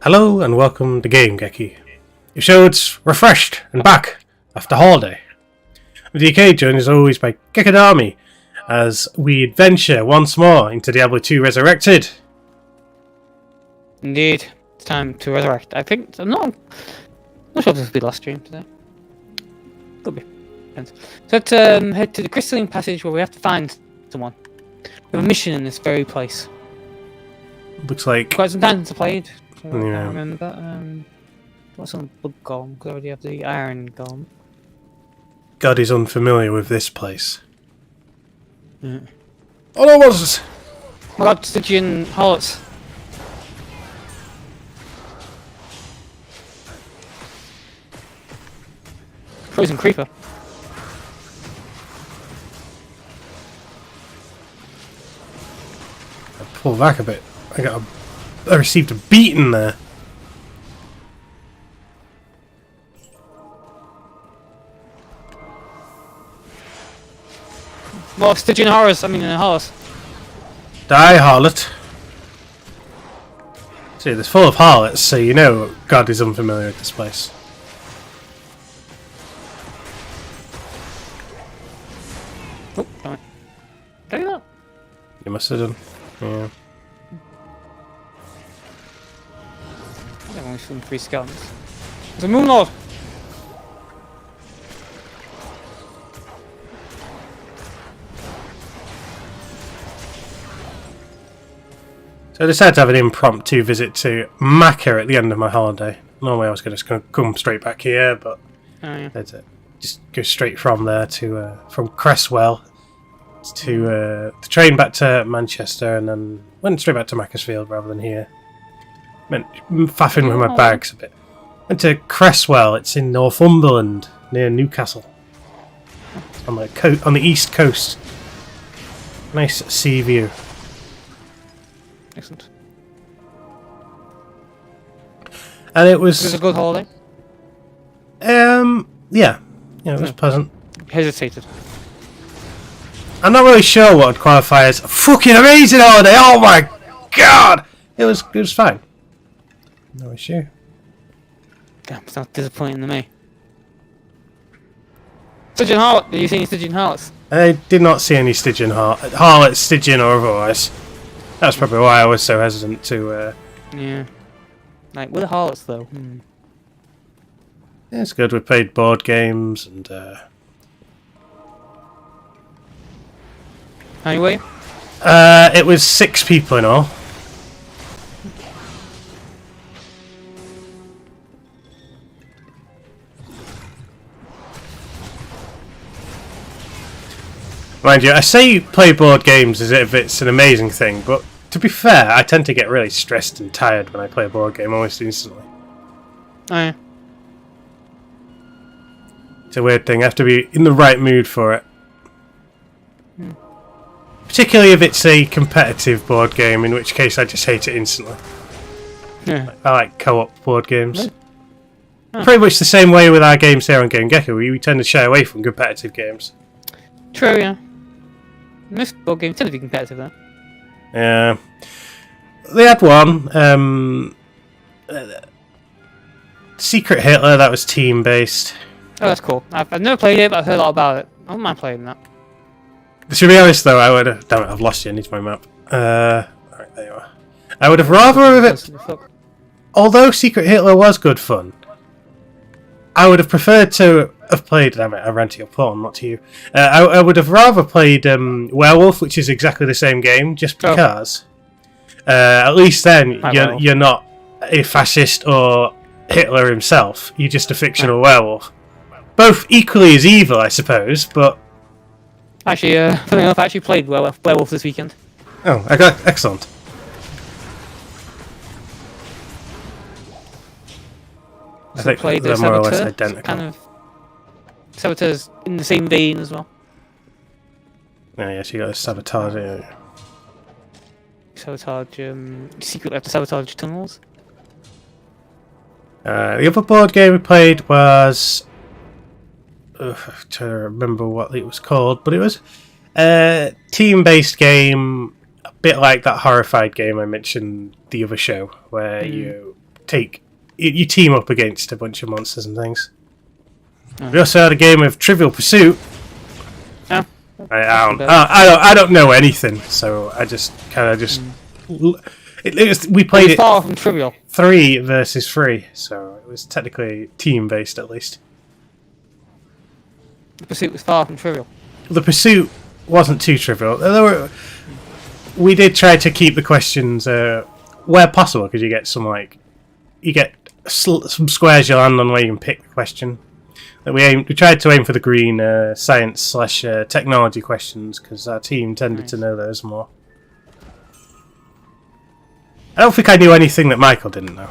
Hello and welcome to Game-Geki. Your show's refreshed and back after holiday. I'm DK, joined as always by Geki as we adventure once more into Diablo II Resurrected. Indeed, it's time to resurrect. I think I'm not sure if this will be the last stream today. Could be. Depends. So let's head to the crystalline passage where we have to find someone. We have a mission in this very place. Looks like Quite some time since I played. So I Yeah. can't remember. What's on the blood golem? Because I already have the iron golem. God is unfamiliar with this place. Yeah. Oh, it was! Oh my god, Stygian harlots. Frozen creeper. Pull back a bit. I received a beating there. More Stygian horrors, horse. Die, harlot. See, there's full of harlots, so you know God is unfamiliar with this place. Oh, damn it. Did I do that? You must have done. Yeah. I've only seen 3 skeletons. There's a moon lord! So I decided to have an impromptu visit to Macca at the end of my holiday. Normally I was just going to come straight back here, but that's it. Just go straight from there to from Cresswell to the train back to Manchester, and then went straight back to Macclesfield rather than here. Meant faffing with my bags a bit. Went to Cresswell. It's in Northumberland near Newcastle, on the east coast. Nice sea view. Excellent. And it was. Was it a good holiday? Yeah, it was pleasant. Hesitated. I'm not really sure what would qualify as a fucking amazing holiday. Oh my god, it was fine. No issue. Damn, it's not disappointing to me. Stygian harlot. Did you see any Stygian harlots? I did not see any Stygian harlots, Stygian or otherwise. That's probably why I was so hesitant to. Yeah. Like, with the harlots though. Yeah, it's good. We played board games and. How many were you? It was 6 people in all. Mind you, I say play board games as if it's an amazing thing, but to be fair, I tend to get really stressed and tired when I play a board game almost instantly. Oh yeah. It's a weird thing. I have to be in the right mood for it. Particularly if it's a competitive board game, in which case I just hate it instantly. Yeah. I like co-op board games. Really? Huh. Pretty much the same way with our games here on Game-Geki. We tend to shy away from competitive games. True, yeah. Most board games tend to be competitive though. Yeah. They had one. Secret Hitler, that was team-based. Oh, that's cool. I've never played it, but I've heard a lot about it. I don't mind playing that. To be honest, though, I would have... Damn it, I've lost you. I need my map. Alright, there you are. I would have rather... Although Secret Hitler was good fun, I would have preferred to have played... Damn it, I ran to your pawn, not to you. I would have rather played Werewolf, which is exactly the same game, just because. At least then, you're not a fascist or Hitler himself. You're just a fictional werewolf. Both equally as evil, I suppose, but... Actually, funny enough, I actually played Werewolf this weekend. Oh, I got excellent. I think played they're more or less Saboteur, identical. kind of Saboteur's in the same vein as well. Oh, yes, you got a sabotage. Yeah. Sabotage, secretly have to sabotage tunnels. The other board game we played was... I'm trying to remember what it was called, but it was a team-based game, a bit like that Horrified game I mentioned the other show, where you you team up against a bunch of monsters and things. We also had a game of Trivial Pursuit. Yeah. I don't know anything, so I just we played it far from Trivial. 3 versus 3, so it was technically team based at least. The Pursuit was far from Trivial. The Pursuit wasn't too trivial. We did try to keep the questions where possible, because you get some squares you land on where you can pick the question. We tried to aim for the green science/technology questions, because our team tended to know those more. I don't think I knew anything that Michael didn't know.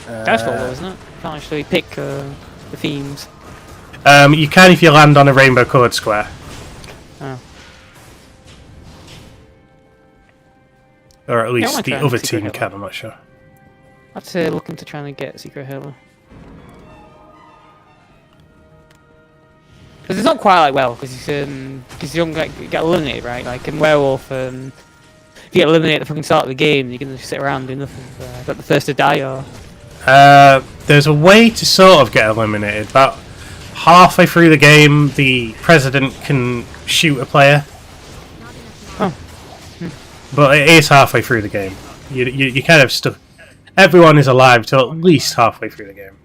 That's what it was, isn't it? You can't actually pick the themes. You can if you land on a rainbow-coloured square. Oh. Or at least the other team can, I'm not sure. I'd say looking to try and get Secret Halo. Because it's not quite like WoW, because you don't get eliminated, right? Like in Werewolf, if you get eliminated at the fucking start of the game, you can just sit around doing nothing. Got the first to die, or... There's a way to sort of get eliminated. About halfway through the game, the president can shoot a player. Oh. But it is halfway through the game. You kind of stuck. Everyone is alive till at least halfway through the game.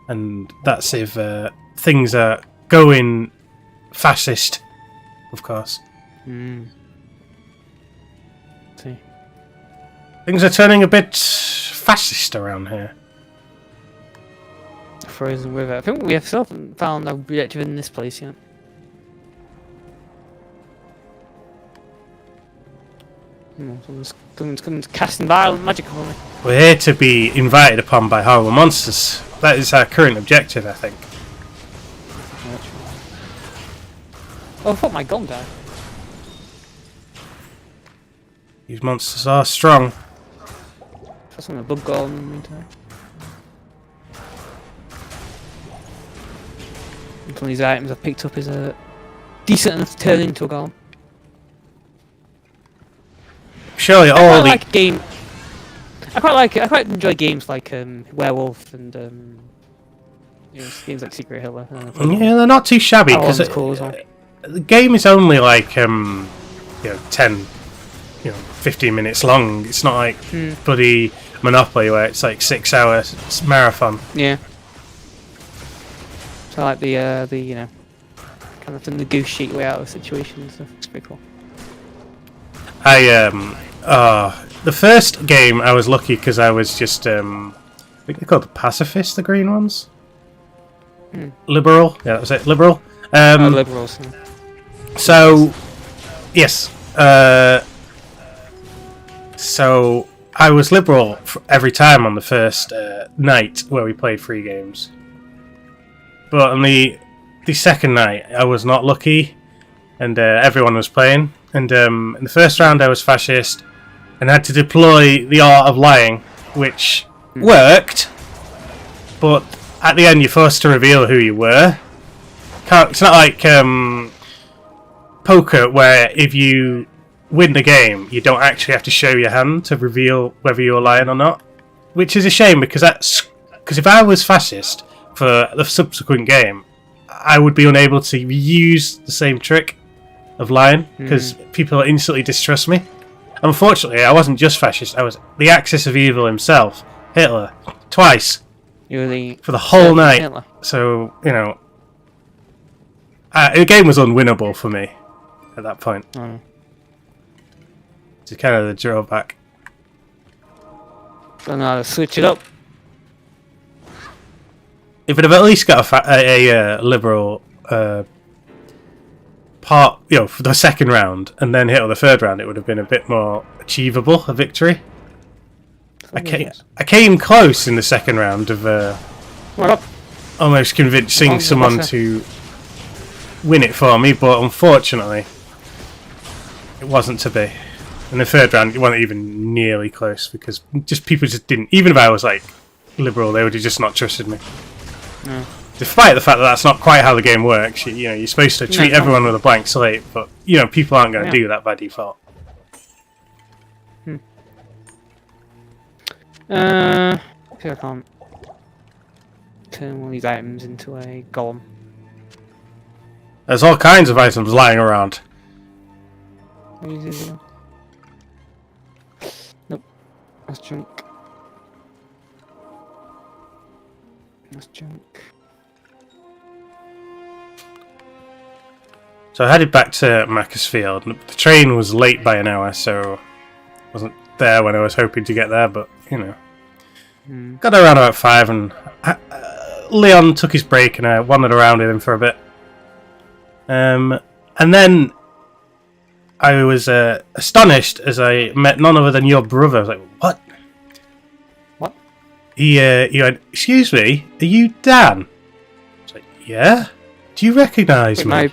And that's if things are going fascist, of course. See. Things are turning a bit fascist around here. Frozen River. I think we have still found a objective in this place yet. Someone's casting violent magic on me. We're here to be invited upon by horrible monsters. That is our current objective, I think. Oh, I thought my gun died. These monsters are strong. That's something a bug got on in the meantime. One of these items I've picked up is decent enough to turn into a golem. Surely I all quite like game. I quite enjoy games like Werewolf and games like Secret Halo. Yeah, they're not too shabby because cool as well. The game is only like 10, 15 minutes long. It's not like bloody Monopoly where it's like 6 hours. It's marathon. Yeah. So I like the kind of the negotiate way out of situations. So it's pretty cool. The first game I was lucky because I was just I think they're called the pacifists, the green ones. Liberal, yeah, that was it. Liberal. Liberals. Yeah. So, yes. So I was liberal every time on the first night where we played 3 games. But on the second night, I was not lucky, and everyone was playing. And in the first round, I was fascist, and had to deploy the art of lying, which worked. But at the end, you're forced to reveal who you were. It's not like poker, where if you win the game, you don't actually have to show your hand to reveal whether you're lying or not. Which is a shame, because if I was fascist for the subsequent game, I would be unable to use the same trick of lying, because people instantly distrust me. Unfortunately, I wasn't just fascist, I was the axis of evil himself, Hitler, twice. You were for the whole night. Hitler. So, the game was unwinnable for me at that point. It's kind of the drawback. So now to switch it up. If it had at least got a liberal part, for the second round, and then hit on the third round, it would have been a bit more achievable, a victory. I came close in the second round of almost convincing someone to win it for me, but unfortunately, it wasn't to be. In the third round, it wasn't even nearly close, because people just didn't. Even if I was like liberal, they would have just not trusted me. Despite the fact that that's not quite how the game works, you're supposed to treat everyone with a blank slate, but people aren't going to do that by default. See if I can't turn one of these items into a golem. There's all kinds of items lying around. Nope. That's junk. That's junk. So I headed back to Macclesfield. The train was late by an hour, so I wasn't there when I was hoping to get there, but, you know. Got there around about 5, and Leon took his break, and I wandered around with him for a bit. And then I was astonished as I met none other than your brother. I was like, what? What? He went, excuse me, are you Dan? I was like, yeah? Do you recognise me?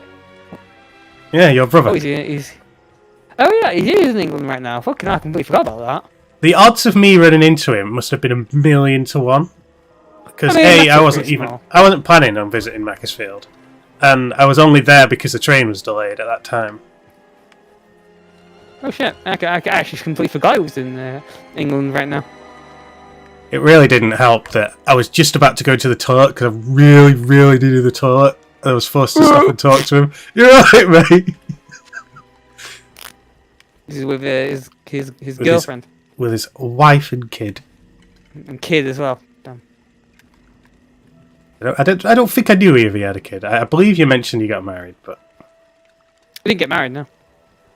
Yeah, your brother. Oh, he's... Oh yeah, he is in England right now. Fucking hell, I completely forgot about that. The odds of me running into him must have been 1,000,000 to 1. Because I wasn't planning on visiting Macclesfield. And I was only there because the train was delayed at that time. Oh shit, I actually completely forgot he was in England right now. It really didn't help that I was just about to go to the toilet because I really, really needed the toilet. I was forced to stop and talk to him. You're right, mate. He's with his girlfriend. With his wife and kid. And kid as well. Damn. I don't think I knew if he had a kid. I believe you mentioned he got married, but... He didn't get married, no.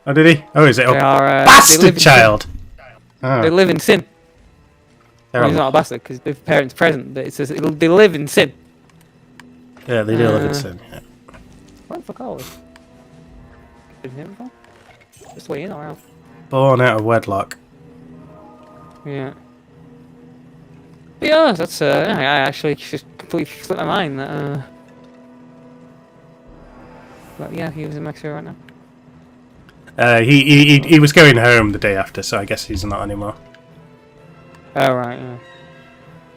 Oh, did he? Oh, is it? They are, bastard child! Oh. They live in sin. Well, he's not a bastard because the parents present, but it says they live in sin. Yeah, they do live in sin. Yeah. What the fuck are we? Been here before? Just way in or out? Born out of wedlock. Yeah. But yeah, that's I actually just completely slipped my mind that but yeah, he was in Mexico right now. He was going home the day after, so I guess he's not anymore. Oh right, yeah.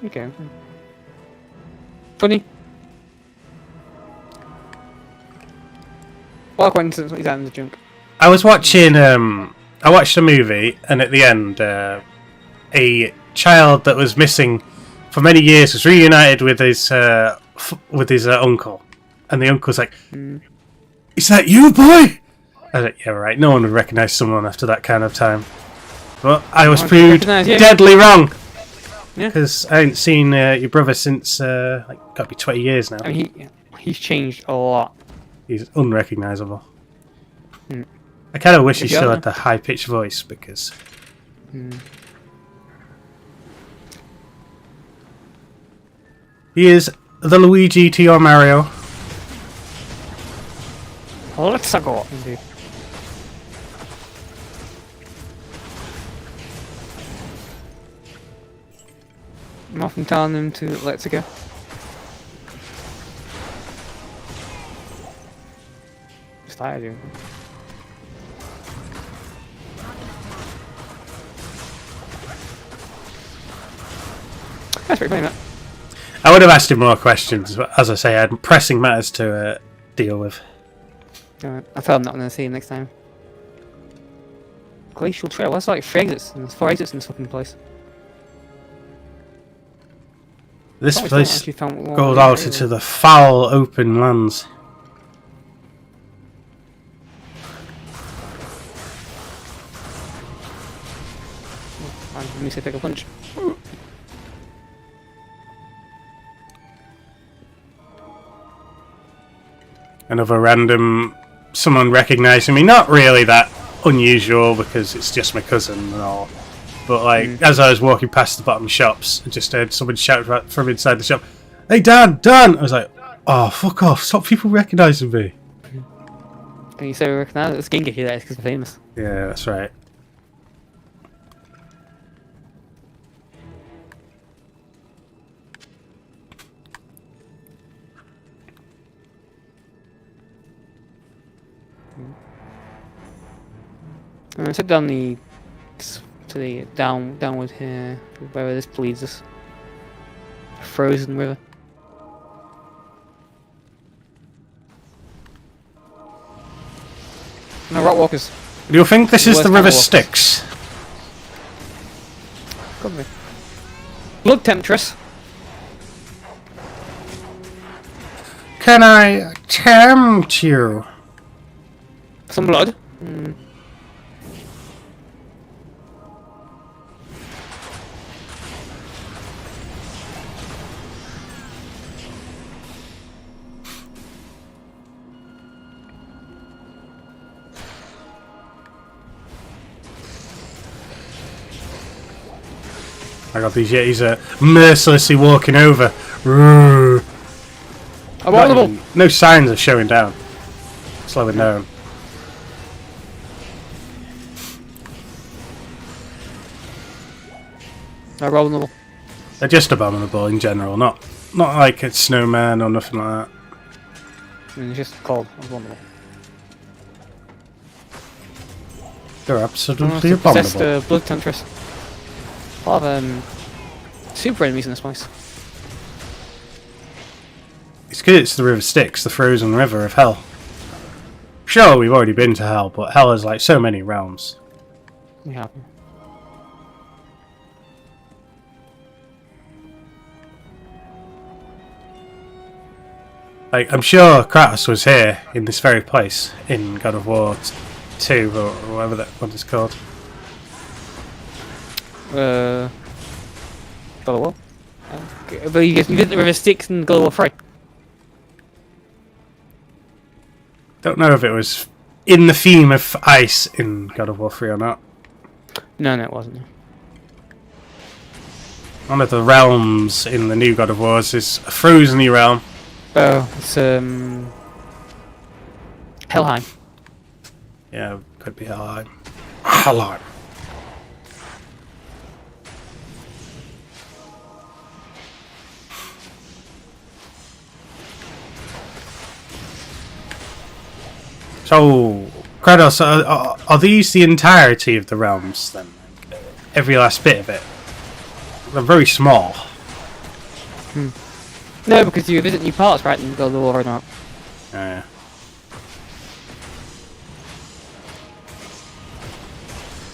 Okay. Funny. What a coincidence he's out in the junk. I was watching I watched a movie, and at the end a child that was missing for many years was reunited with his uncle, and the uncle's like, "Is that you, boy?" I was like, "Yeah, right. No one would recognise someone after that kind of time." But I was proved deadly wrong, because I hadn't seen your brother since got to be 20 years now. I mean, he's changed a lot. He's unrecognisable. I kind of wish he still had the high-pitched voice, because... He is the Luigi to your Mario. Let's go. Indeed. I'm often telling them to let's go. Just I do. That's pretty funny, that. I would have asked him more questions, but as I say, I had pressing matters to deal with. I feel I'm not going to see him next time. Glacial Trail, that's like 3 exits, and there's 4 exits in this fucking place. This place goes out into the foul open lands. Let me see if I can punch. Another random someone recognising me. Not really that unusual because it's just my cousin and all. But like as I was walking past the bottom shops, I just heard someone shout from inside the shop, "Hey Dan, Dan!" I was like, "Oh fuck off! Stop people recognising me." Can you say we recognise it? It's Game-Geki that is because we're famous. Yeah, that's right. I'm sit down to the downward here, wherever this leads us. A frozen river. No rock walkers. Do you think this is the River Styx? Could be. Blood Temptress. Can I tempt you? Some blood. I got these Yetis mercilessly walking over. No signs of showing down. Slowing down. Abominable. They're just abominable in general, not like a snowman or nothing like that. It's just called abominable. They're absolutely abominable. Possessed Blood Temptress. A lot of super enemies in this place. It's good it's the River Styx, the frozen river of hell. Sure, we've already been to hell, but hell is like so many realms. Yeah. Like, I'm sure Kratos was here in this very place in God of War 2 or whatever that one is called. God of War. But you did the River Styx and God of War 3. Don't know if it was in the theme of ice in God of War 3 or not. No, it wasn't. One of the realms in the new God of Wars is a frozen realm. Oh, it's Helheim. Yeah, could be Helheim. Helheim. So, Kratos, are these the entirety of the realms then? Every last bit of it? They're very small. No, because you visit new parts, right, in God of War or not. Yeah.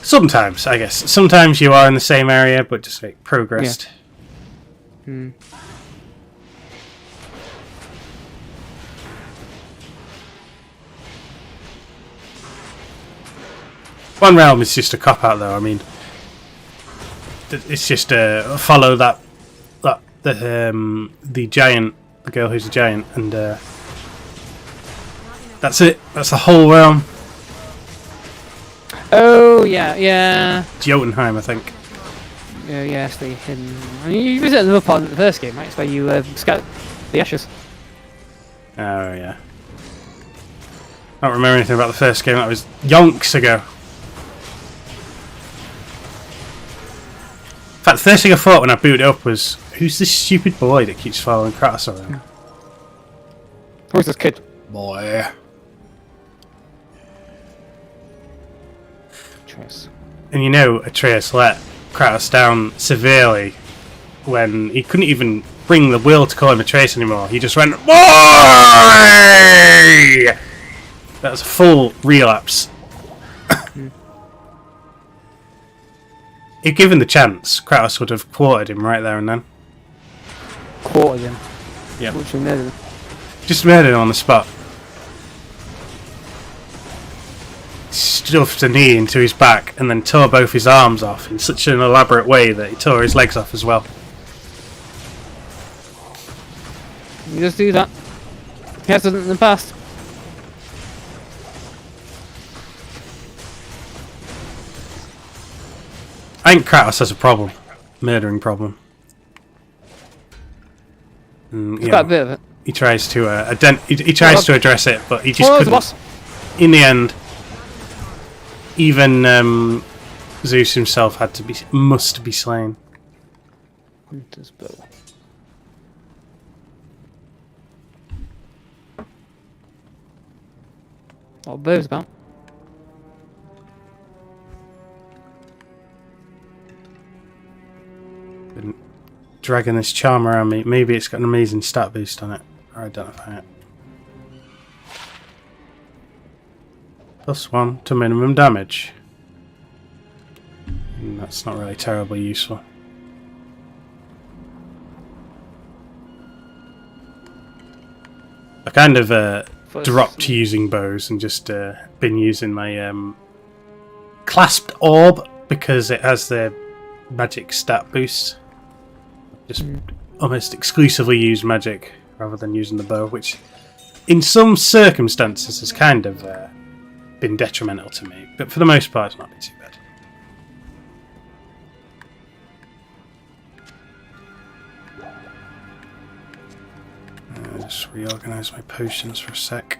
Sometimes, I guess. Sometimes you are in the same area, but just like progressed. Yeah. One realm is just a cop out, though. I mean, it's just follow the giant, the girl who's a giant, and that's it. That's the whole realm. Oh yeah. Jotunheim, I think. Yes, the hidden. I mean, you visit another part in the first game, right? It's where you scout the ashes. Oh yeah. I don't remember anything about the first game. That was yonks ago. In fact, the first thing I thought when I booted up was, who's this stupid boy that keeps following Kratos around? Who's this kid? Boy. Atreus. And you know, Atreus let Kratos down severely when he couldn't even bring the will to call him Atreus anymore. He just went, boy! That was a full relapse. If given the chance, Kratos would have quartered him right there and then. Quartered him? Yeah. Which we murdered him. Just murdered him on the spot. Stuffed a knee into his back and then tore both his arms off in such an elaborate way that he tore his legs off as well. You just do that. He has done it in the past. I think Kratos has a problem. Murdering problem. He's got a bit of it. He tries to he tries to address it, but he just the couldn't. boss. In the end, even Zeus himself must be slain. Hunter's bow. What bow's about? Been dragging this charm around me. Maybe it's got an amazing stat boost on it. Or identify it. +1 to minimum damage. That's not really terribly useful. I kind of dropped using bows and just been using my clasped orb because it has the magic stat boost. Just almost exclusively use magic rather than using the bow, which in some circumstances has kind of been detrimental to me, but for the most part it's not been too bad. Just reorganise my potions for a sec.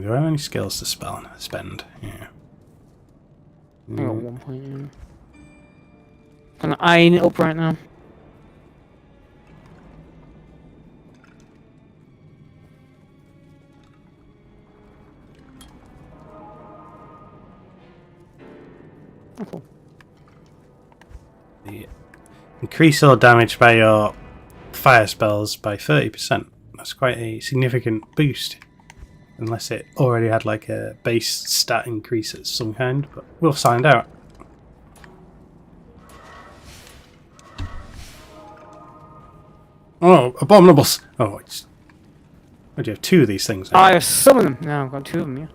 Do I have any skills to spend? Yeah. I got 1 point. I'm eyeing it up right now. Oh, cool. Increase all damage by your fire spells by 30%. That's quite a significant boost. Unless it already had like a base stat increase of some kind, but we'll find out. Oh, abominables! Oh, do you have 2 of these things now? I have some of them. No, I've got 2 of them, yeah.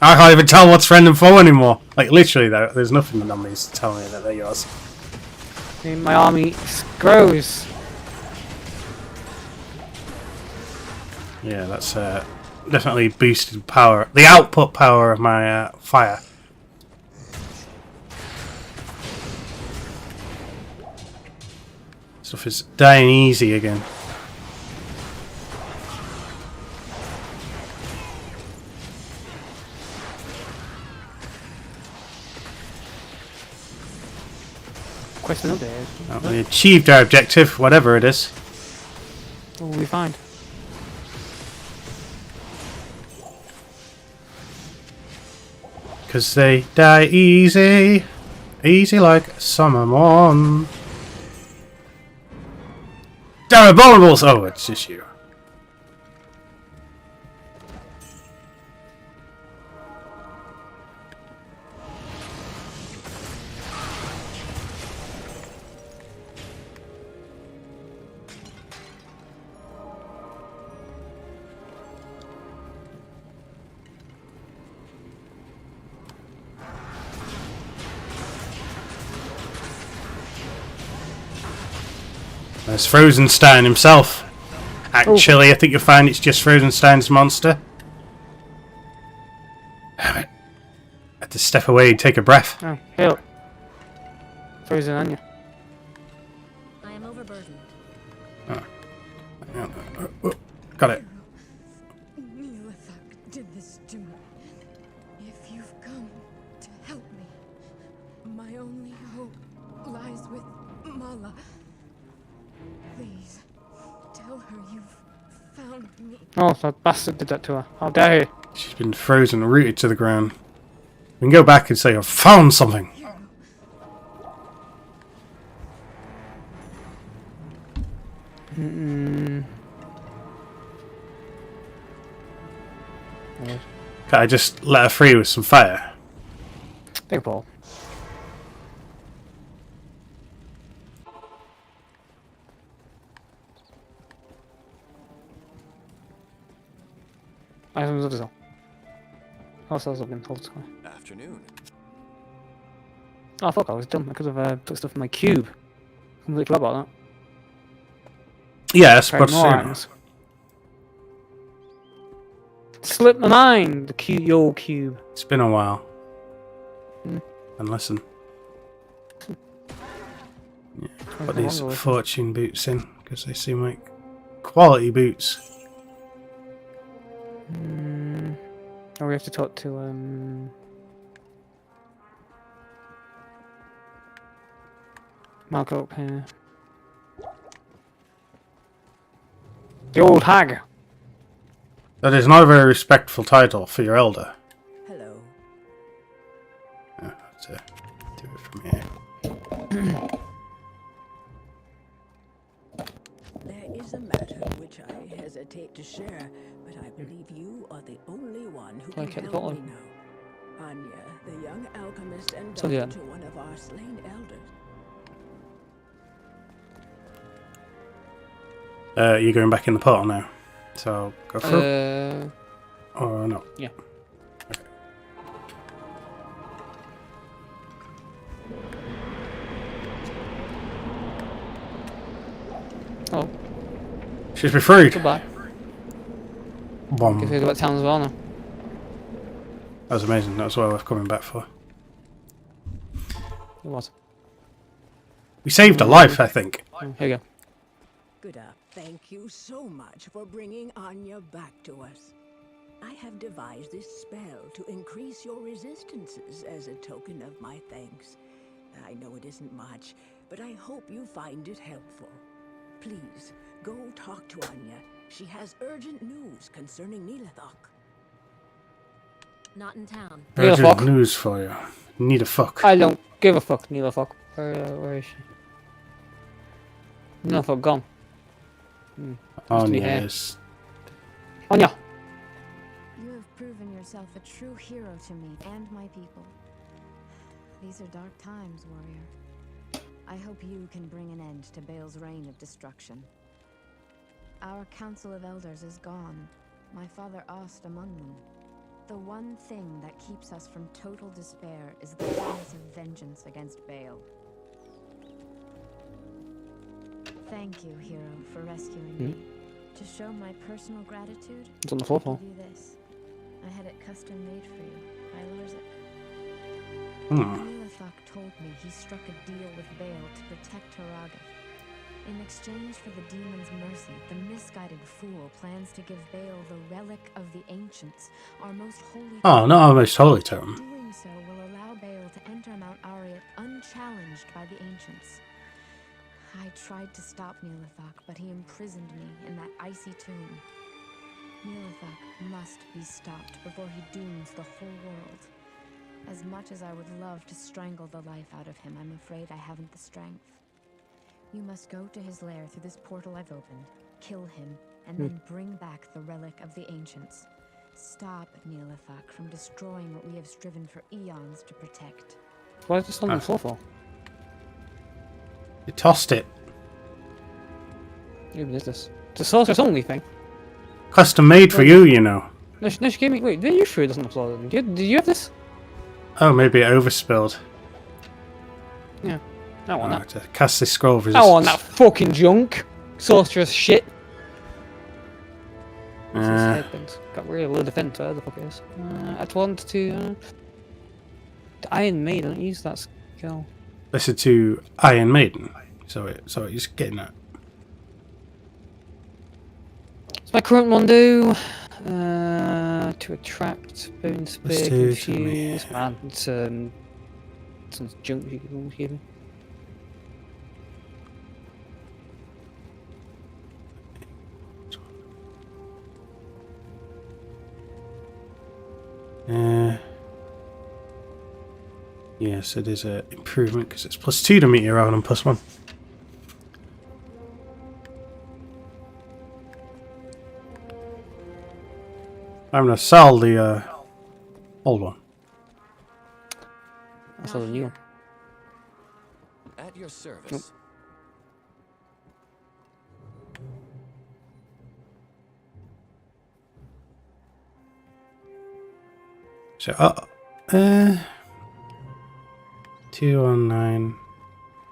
I can't even tell what's friend and foe anymore. Like, literally, though, there's nothing on these to tell me that they're yours. My army grows. Yeah, that's definitely boosted power. The output power of my fire. Stuff is dying easy again. Question of days. We achieved our objective, whatever it is. What will we find? Because they die easy. Easy like a summer morn. Damn abominables! Oh, it's just you. There's Frozenstein himself. Actually, I think you'll find it's just Frozenstein's monster. Damn it. I had to step away and take a breath. Oh, hell. Frozen onion. I am overburdened. Oh, got it. Neolithak did this to me. If you've come to help me, my only hope lies with Mala. Please, tell her you've found me. Oh, that bastard did that to her. How dare he? She's been frozen, rooted to the ground. We can go back and say, I've found something. Can I just let her free with some fire? Big ball. Items of the zone. Hostiles have been hold sky. Afternoon. Oh fuck, I was dumb. I could have put stuff in my cube. Completely forgot about that. Yes, Right, but more items. Slipped my mind. The cube, your cube. it's been a while. And listen. Yeah, put these fortune boots in because they seem like quality boots. Oh, we have to talk to Mark up here. The old hag. That is not a very respectful title for your elder. Hello. Let's do it from here. There is a matter which I hesitate to share, but I believe you are the only one who Okay, can the help bottom. me now. Anya, the young alchemist and So, yeah. daughter to one of our slain elders. You're going back in the portal now. So go through. Or no? Yeah. Okay. Oh, She's be freed. goodbye. Boom. Guess we go back to town as well now. That was amazing. That was what I was coming back for. It was. We saved a life, I think. Oh, here we go. Good. Thank you so much for bringing Anya back to us. I have devised this spell to increase your resistances as a token of my thanks. I know it isn't much, but I hope you find it helpful. Please, go talk to Anya. She has urgent news concerning Nilathok. Not in town. Need a Urgent fuck. news for you. Need a fuck. I don't give a fuck, Neela fuck. Where is she? No fuck, gone. Oh, to be here. yes. Anya! You have proven yourself a true hero to me and my people. These are dark times, warrior. I hope you can bring an end to Bale's reign of destruction. Our Council of Elders is gone. My father asked among them. The one thing that keeps us from total despair is the promise of vengeance against Bale. Thank you, hero, for rescuing me. To show my personal gratitude, It's on the floor. I give you this. I had it custom made for you by Larzik. Nilathok told me he struck a deal with Bale to protect Haraga. In exchange for the demon's mercy, the misguided fool plans to give Bale the relic of the ancients, our most holy. Oh, not our most holy totem. Doing so will allow Bale to enter Mount Ariat unchallenged by the ancients. I tried to stop Nilathok, but he imprisoned me in that icy tomb. Nilathok must be stopped before he dooms the whole world. As much as I would love to strangle the life out of him, I'm afraid I haven't the strength. You must go to his lair through this portal I've opened, kill him, and then bring back the relic of the ancients. Stop Nilathok from destroying what we have striven for eons to protect. Why is this on the floor for? You tossed it. Who is this? It's a sorceress only thing. Custom made for you, you know. No, she gave me. Wait, you threw this on the floor? Did you have this? Oh, maybe it overspilled. Yeah. I want I that. have to cast this scroll of I resistance. want that fucking junk. Sorceress shit. What's this headband? Got really low defense, where the fuck it is. I'd want to. The Iron Maiden, don't use that skill. Listen to Iron Maiden. So he's getting that. What's my current one do? To attract, bone spear, Let's do confuse. Man, it's some junk you can give me. Yes, it is an improvement because it's +2 to meteor rather than +1. I'm gonna sell the old one. That's all the new one. At your service. Nope. So, 219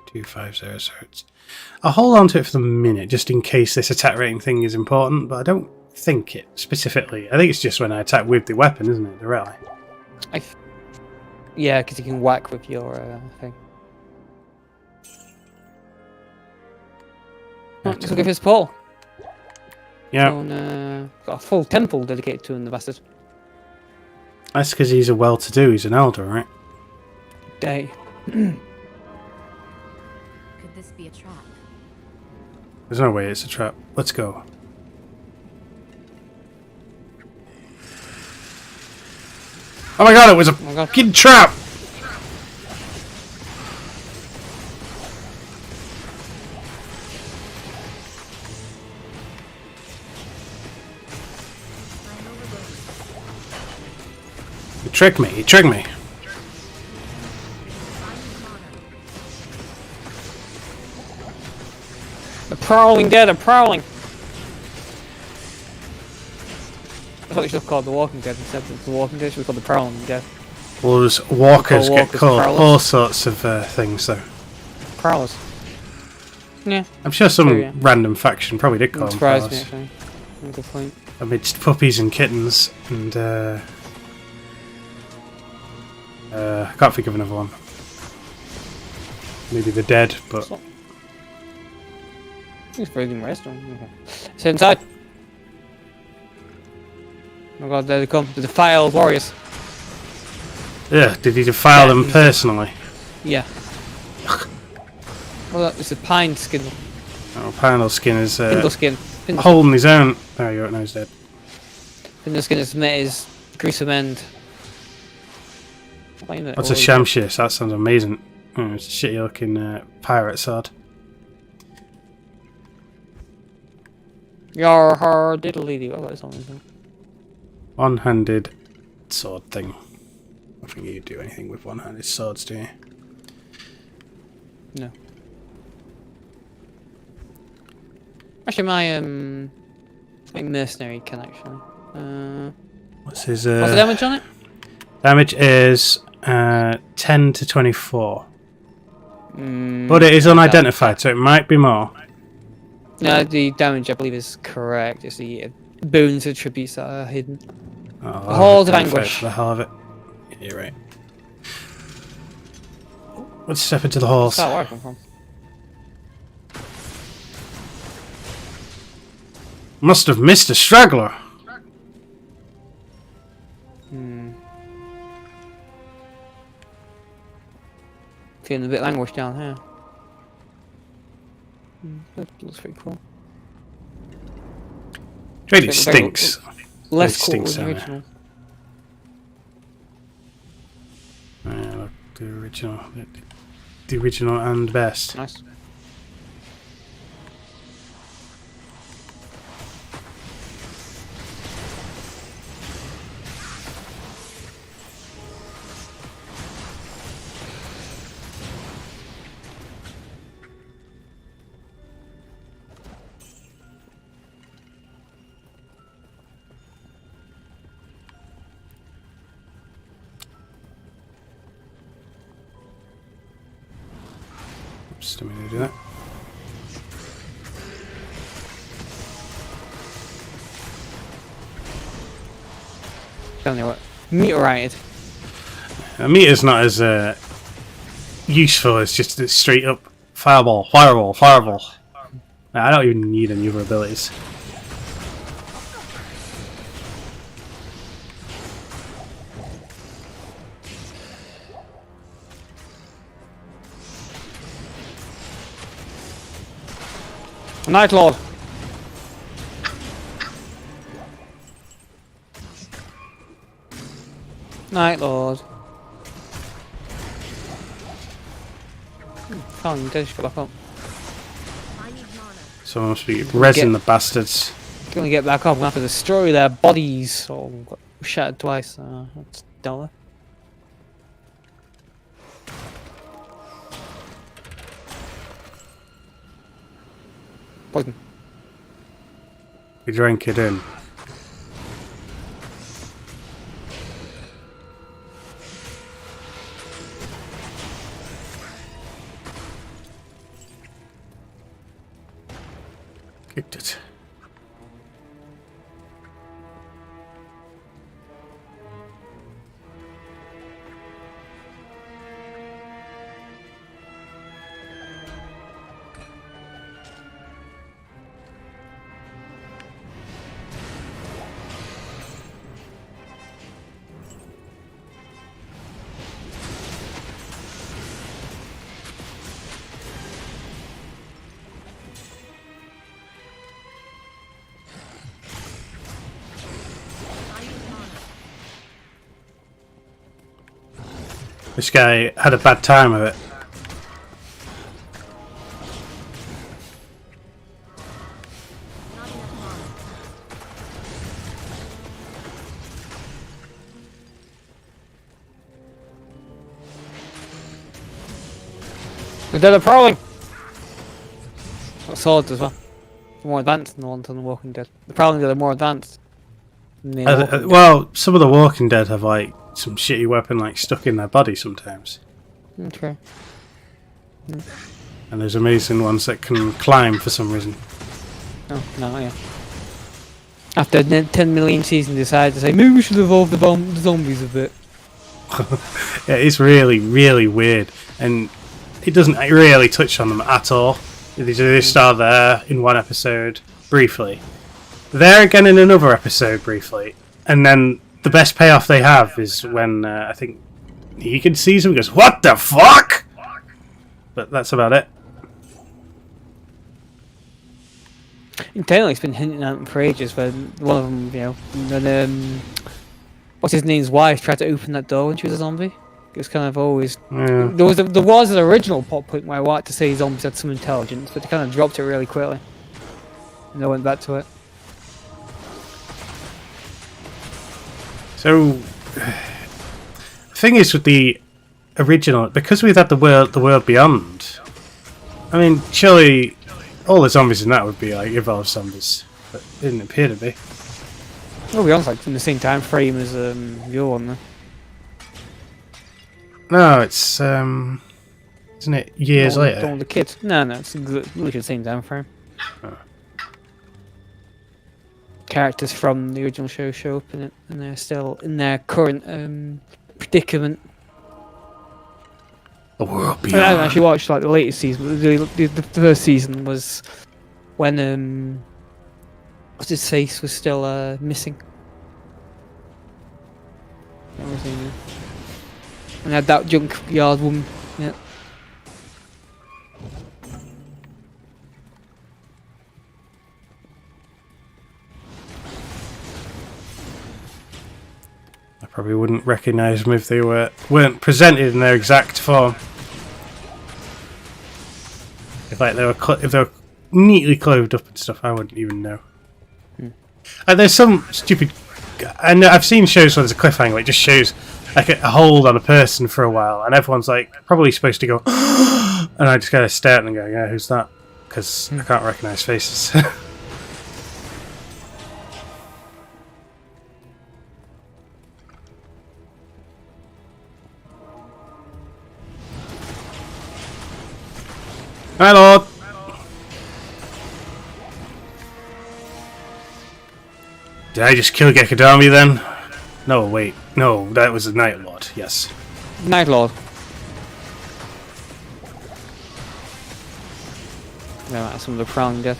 250 hertz. I'll hold on to it for the minute just in case this attack rating thing is important, but I don't think it specifically. I think it's just when I attack with the weapon, isn't it? The rally. Yeah, because you can whack with your thing. Right, let's look at his Paul. Yeah, Got a full temple dedicated to him, the bastard. that's because he's a well-to-do. He's an elder, right? Day. Could this be a trap? There's no way it's a trap. Let's go. Oh my god, it was a my god. fucking trap! You tricked me, you tricked me. They're prowling dead, they're prowling! I thought they should have called the Walking Dead instead of the Walking Dead, should have called the Prowling Dead. Well, there's walkers get walkers, caught, prowlers. all sorts of things though. Prowlers. Yeah. I'm sure some True, yeah. random faction probably did call Wouldn't them surprise me prowlers. actually. Good point. Amidst puppies and kittens and I can't think of another one. Maybe the dead, but It's freezing restaurant. Okay. So inside. Oh my god, there they come. The defiled warriors. yeah, did he defile them personally? Yeah. Well, it's a pine skin. Oh, Panel Skin is Pindle skin. holding his own. Oh, you're no, he's dead. Pindle skin has met his gruesome end. What's a Shamshis? That sounds amazing. Oh, it's a shitty looking pirate sword. Yar har diddly doo. Oh, that's something. One-handed sword thing. I don't think you do anything with one-handed swords, do you? No. Actually, my like mercenary can actually. What's his What's the damage on it? damage is 10 to 24. Mm, But it is unidentified, so it might be more. no, the damage I believe is correct. It's the boons attributes that are hidden. Oh, Halls of Anguish. For the hell of it. Yeah, you're right. Let's step into the halls. Where's that where I come from? Must have missed a straggler. Feeling a bit languished down here. That looks pretty cool. Really Looks stinks. Less It cool stinks than the down there. original. Yeah, look, the original and best. Nice. Just a minute to do that. Tell me what. Meteorite. A meter's not as useful as just a straight up fireball, fireball, fireball. I don't even need any other abilities. Night Lord. Night Lord. Can't even just go back up. Someone must be resin the bastards. Gonna get back up, I'm gonna have to destroy their bodies. Oh, got shattered twice. That's dollar. Poison. We drank it in. Kicked it. This guy had a bad time of it. The Dead are prowling! Got swords as well. They're more advanced than the ones on The Walking Dead. The Prowling Dead are more advanced. Than the Walking Dead. Well, some of the Walking Dead have like some shitty weapon like stuck in their body sometimes. Okay. And there's amazing ones that can climb for some reason. Oh, no, yeah. After 10 million seasons, decided to say, maybe we should evolve the zombies a bit. Yeah, it's really, really weird. And it doesn't really touch on them at all. They just are there in one episode, briefly. There again in another episode, briefly. And then the best payoff they have is when, I think, he can see them and goes, "What the fuck?" But that's about it. Internally, it's been hinting at them for ages. When one of them, you know, when what's his name's wife tried to open that door when she was a zombie. It was kind of always there was an original plot point where I wanted to say zombies had some intelligence, but they kind of dropped it really quickly, and I went back to it. So, the thing is with the original, because we've had the world beyond. I mean, surely all the zombies in that would be like evolved zombies, but it didn't appear to be. Well, we honest, like in the same time frame as your one, though. No, it's isn't it years later? Don't the kids. No, it's literally the same time frame. Oh. Characters from the original show up in it, and they're still in their current predicament. The world I beyond. haven't actually watched like the latest season. But the first season was when what's his face was still missing. What was his name? And had that junkyard woman. Yeah. I probably wouldn't recognise them if they weren't presented in their exact form. If like if they were neatly clothed up and stuff, I wouldn't even know. And there's some stupid. I know I've seen shows where there's a cliffhanger. Where it just shows like a hold on a person for a while, and everyone's like probably supposed to go, and I just gotta stare at them and go, "Yeah, who's that?" Because I can't recognise faces. My lord. Did I just kill Gekidami then? No, wait. No, that was the Night Lord. Yes. Night Lord. Yeah, that's some of the Prowling Dead.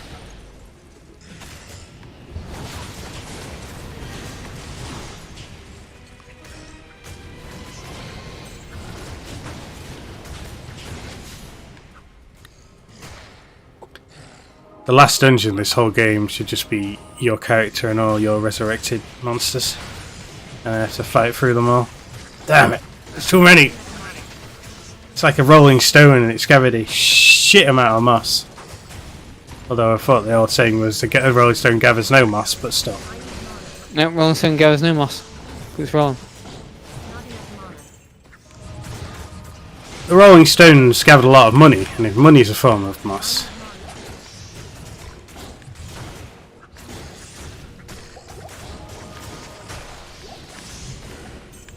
The last dungeon this whole game should just be your character and all your resurrected monsters. And I have to fight through them all. Damn it. There's too many. It's like a rolling stone and it's gathered a shit amount of moss. Although I thought the old saying was a rolling stone gathers no moss, but still. No, Rolling Stone gathers no moss. Who's wrong? The rolling stones gathered a lot of money, and if money is a form of moss.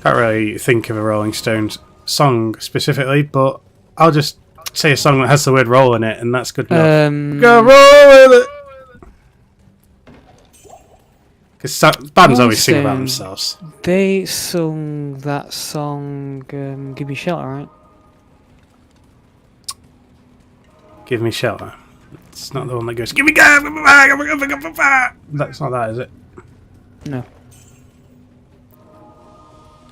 Can't really think of a Rolling Stones song specifically, but I'll just say a song that has the word roll in it, and that's good enough. Go roll with it! Because bands always sing about themselves. They sung that song, Give Me Shelter, right? Give Me Shelter. It's not the one that goes, Give me gas! That's not that, is it? No.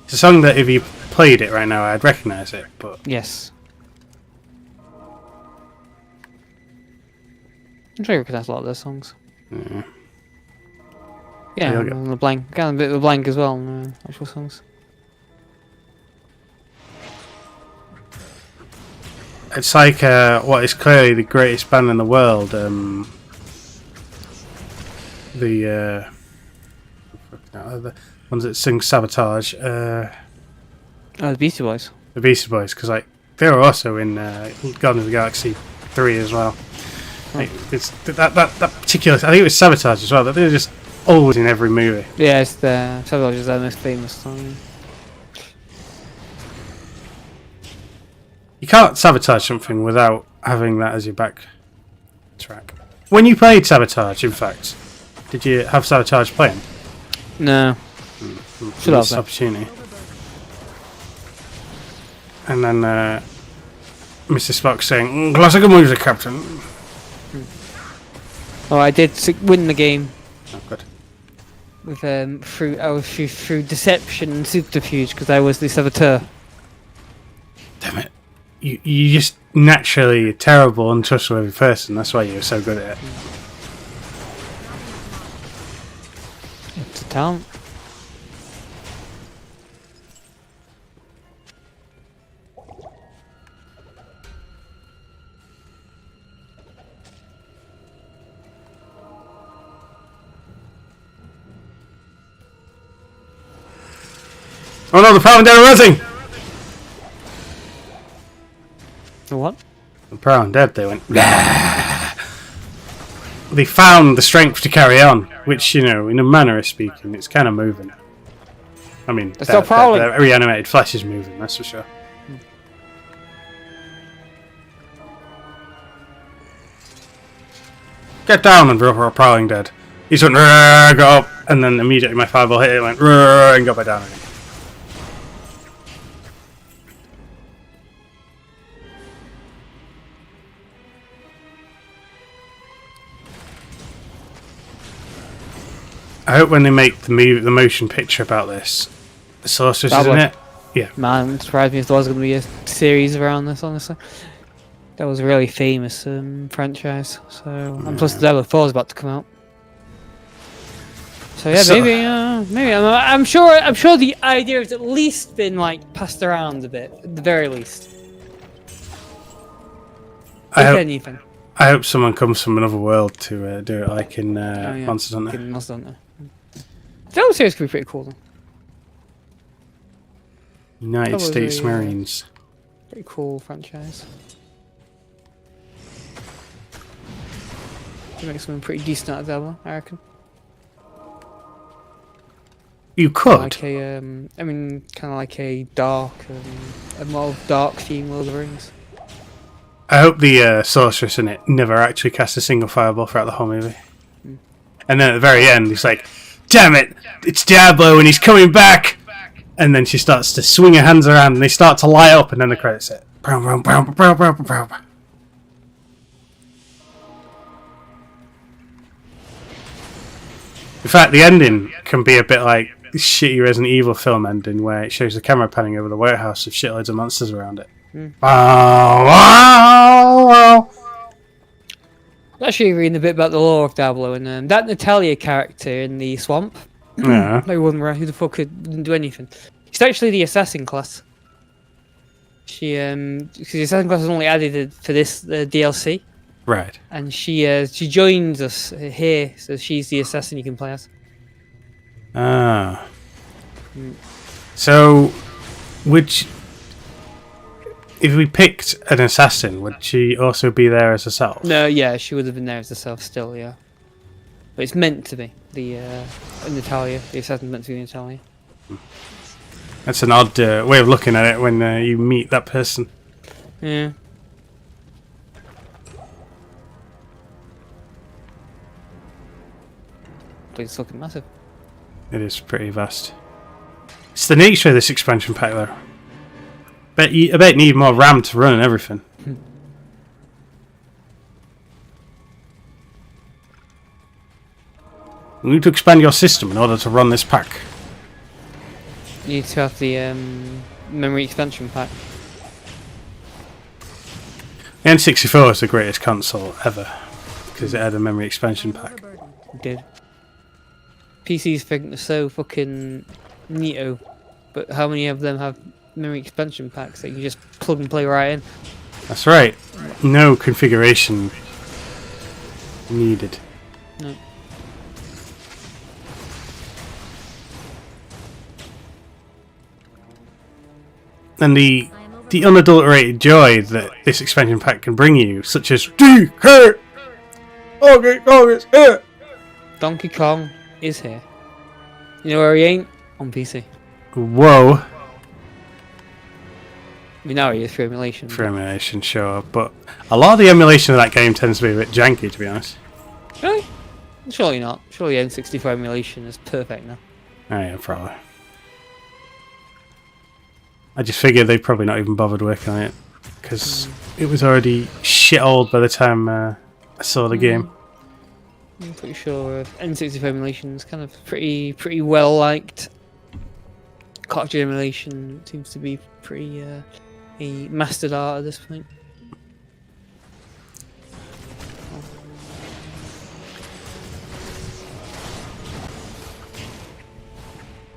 It's a song that if you played it right now, I'd recognise it, but... Yes. I'm sure you recognise a lot of those songs. Yeah. Yeah, Yeah, and the blank. Kind of a bit of the blank as well, actual songs. It's like what is clearly the greatest band in the world. The ones that sing Sabotage. Oh, the Beastie Boys. The Beastie Boys, because like they were also in Guardians of the Galaxy 3 as well. Like, it's that particular. I think it was Sabotage as well. That they were just always in every movie. Yeah, it's the Sabotage is their most famous song. You can't sabotage something without having that as your back track. When you played Sabotage, in fact, did you have Sabotage playing? No. Should have Missed opportunity. And then Mr. Spock saying, "Classical music, Captain." Oh, I did win the game Oh, good. with through deception and subterfuge because I was the saboteur. Damn it. You just naturally a terrible, untrustworthy person. That's why you're so good at it. It's a talent. Oh no, the Prowl and Dead are rising! What? The Prowl and Dead, they went. They found the strength to carry on, which, you know, in a manner of speaking, it's kind of moving. I mean, still prowling. their reanimated flesh is moving, that's for sure. Get down and roar, Prowling Dead. He just went, got up, and then immediately my fireball hit it, went, and got back down again. I hope when they make the motion picture about this, the sorceress is in it. Yeah. Man, it surprised me if there was going to be a series around this, honestly. That was a really famous franchise. So, and plus the Diablo 4 is about to come out. So yeah, maybe I'm sure the idea has at least been like passed around a bit, at the very least. Anything. I hope someone comes from another world to do it, like in Monster Hunter. Monster Hunter. The Diablo series could be pretty cool, though. United Probably, States Marines. Pretty cool franchise. Could make something pretty decent out of Diablo, I reckon. You could. Like a, I mean, kind of like a dark, a more dark theme Lord of the Rings. I hope the sorceress in it never actually cast a single fireball throughout the whole movie. And then at the very end, he's like, "Damn it, it's Diablo and he's coming back!" And then she starts to swing her hands around and they start to light up and then the credits hit. In fact, the ending can be a bit like this shitty Resident Evil film ending where it shows the camera panning over the warehouse with shitloads of monsters around it. Actually, reading a bit about the lore of Diablo, and that Natalia character in the swamp. Yeah. No one who the fuck didn't do anything. She's actually the assassin class. She because the assassin class was only added for this DLC. Right. And she joins us here, so she's the assassin you can play as. Ah. So, if we picked an assassin, would she also be there as herself? No, yeah, she would have been there as herself still, yeah. But it's meant to be the Natalia. The assassin's meant to be Natalia. That's an odd way of looking at it when you meet that person. Yeah. It's looking massive. It is pretty vast. It's the nature of this expansion pack, though. I bet you need more RAM to run and everything. You need to expand your system in order to run this pack. You need to have the memory expansion pack. The N64 is the greatest console ever because it had a memory expansion pack. It did. PCs think they're so fucking neato, but how many of them have memory expansion packs that you just plug and play right in? That's right. No configuration needed. No. And the unadulterated joy that this expansion pack can bring you, such as DK! Donkey Kong is here! Donkey Kong is here. You know where he ain't? On PC. Whoa. We know he is for emulation. For emulation, sure, but a lot of the emulation of that game tends to be a bit janky, to be honest. Really? Surely not. Surely N64 emulation is perfect now. Oh yeah, probably. I just figured they'd probably not even bothered working on it, because it was already shit old by the time I saw the game. I'm pretty sure N64 emulation is kind of pretty well liked. Cartridge emulation seems to be pretty a mastered art at this point.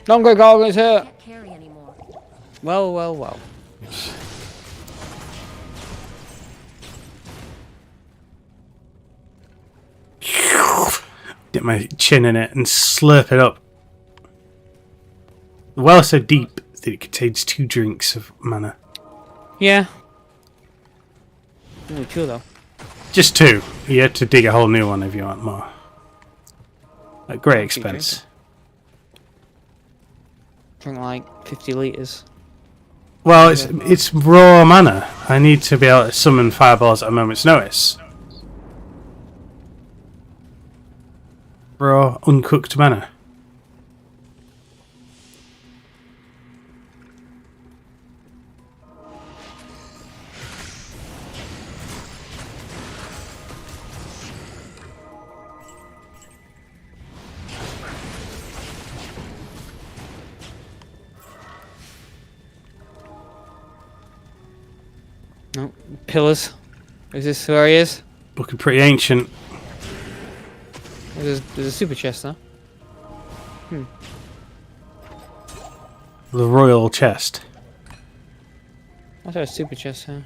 Donkey Kong is here. Can't carry anymore. Well, well, well. Dip my chin in it and slurp it up. The well is so deep that it contains 2 drinks of mana. Yeah. Only 2 though. Just 2. You had to dig a whole new one if you want more. At great expense. Drink like 50 litres. Well, it's raw mana. I need to be able to summon fireballs at a moment's notice. Raw, uncooked mana. No. Pillars. Is this where he is? Looking pretty ancient. There's a super chest though. The royal chest. I thought it was super chest here.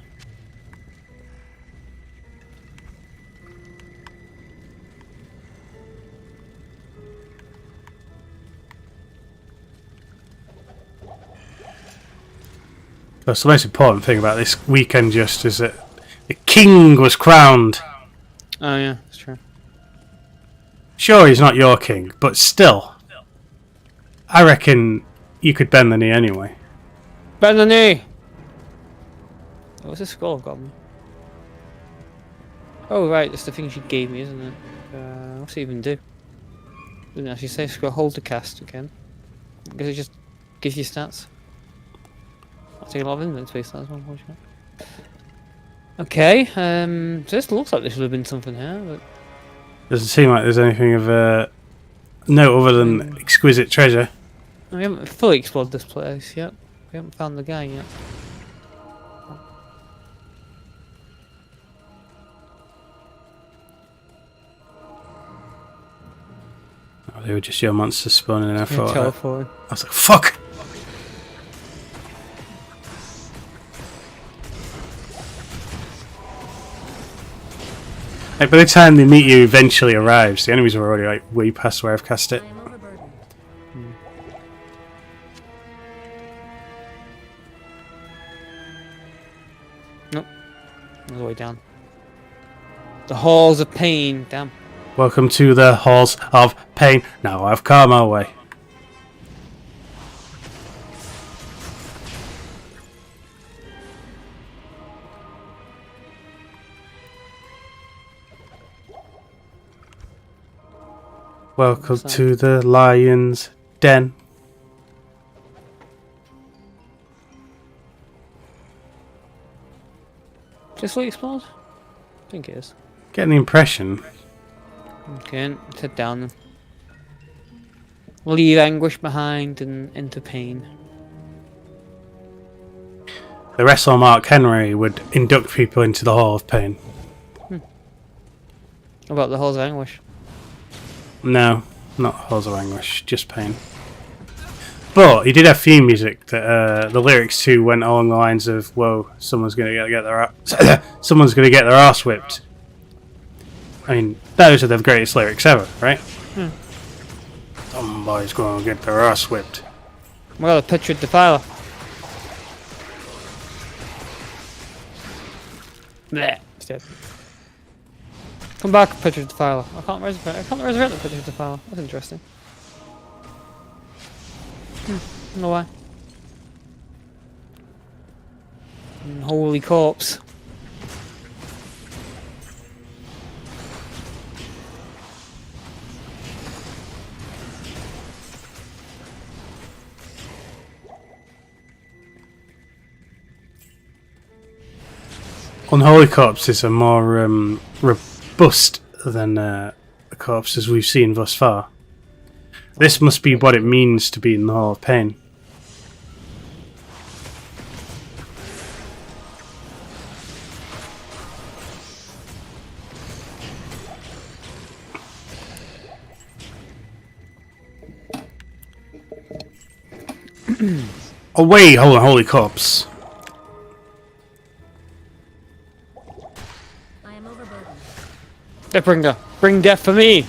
That's the most important thing about this weekend just is that the king was crowned. Oh yeah, that's true. Sure, he's not your king, but still. I reckon you could bend the knee anyway. Bend the knee! What's this scroll got me? Oh right, that's the thing she gave me, isn't it? What's it even do? Doesn't actually say scroll hold to cast again. Because it just gives you stats. I'll take a lot of inventory space, that's one unfortunate. Okay, so this looks like this would have been something here, but Doesn't seem like there's anything of note other than exquisite treasure. we haven't fully explored this place yet. We haven't found the guy yet. Oh, they were just your monsters spawning and I thought... Teleporting. I was like, fuck! Like, by the time the meteor eventually arrives, the enemies are already like way past where I've cast it. I am overburdened. Nope. All the way down. The halls of pain. Damn. Welcome to the halls of pain. Now I've come my way. Welcome to the lion's den. Just fully explored? I think it is. Getting the impression. Okay, let's head down then. Leave anguish behind and enter pain. The wrestler Mark Henry would induct people into the Hall of Pain. What about the halls of anguish? No, not Halls of Anguish, just pain. But he did have theme music that the lyrics to went along the lines of, "Whoa, someone's gonna get their someone's gonna get their ass whipped." I mean, those are the greatest lyrics ever, right? Somebody's gonna get their ass whipped. Well, a picture of Defiler. Bleh, it's dead. Come back, picture of Defiler. I can't resurrect the picture of Defiler. That's interesting. I don't know why. Holy corpse. Unholy corpses are more robust than the corpses we've seen thus far. This must be what it means to be in the Hall of Pain. Away, holy corpse! I am overburdened. Deathbringer, bring death for me!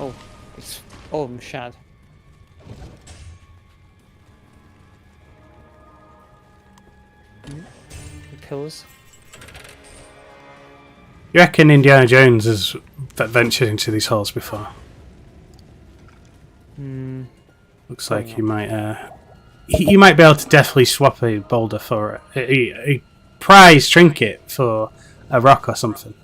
Oh, it's all of them shad. The pillars. You reckon Indiana Jones has ventured into these halls before? Looks like he might. He might be able to definitely swap a boulder for a prize trinket for a rock or something.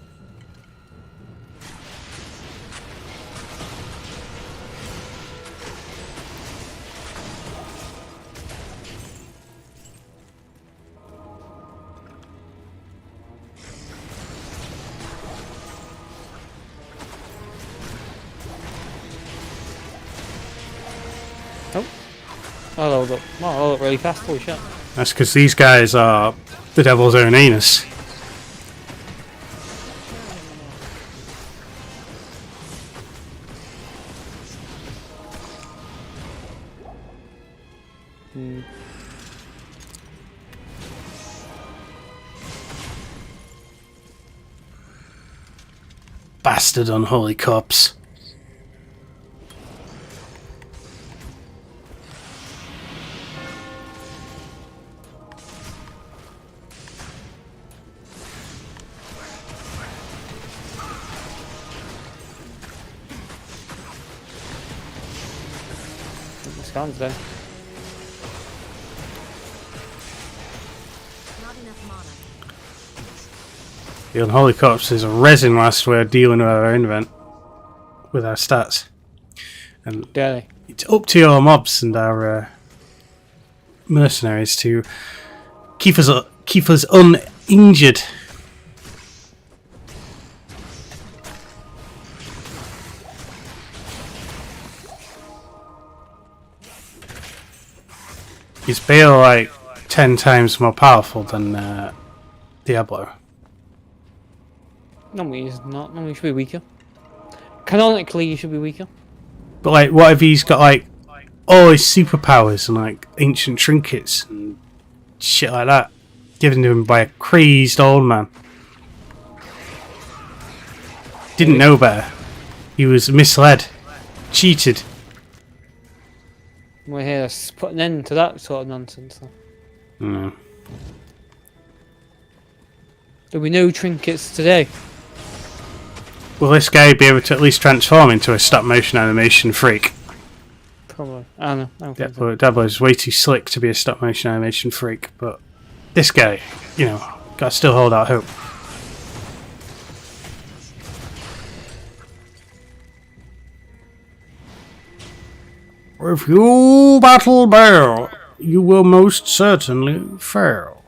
Oh, load up. Oh, I load up really fast. Holy shit. That's because these guys are the devil's own anus. Bastard unholy corpse. This gun's dead. Not enough mana. The unholy corpse is a resin whilst we're dealing with our invent, with our stats. And Daily. it's up to your mobs and our mercenaries to keep us uninjured. Is Bale like 10 times more powerful than Diablo? No, he's not. No, he should be weaker. Canonically, he should be weaker. But like, what if he's got like all his superpowers and like ancient trinkets and shit like that given to him by a crazed old man? Didn't know better. He was misled, cheated. We're here to put an end to that sort of nonsense. Mm. There'll be no trinkets today. Will this guy be able to at least transform into a stop motion animation freak? Probably. I don't know. I don't think so. Diablo's way too slick to be a stop motion animation freak, but this guy, you know, gotta still hold out hope. If you battle Bale, you will most certainly fail.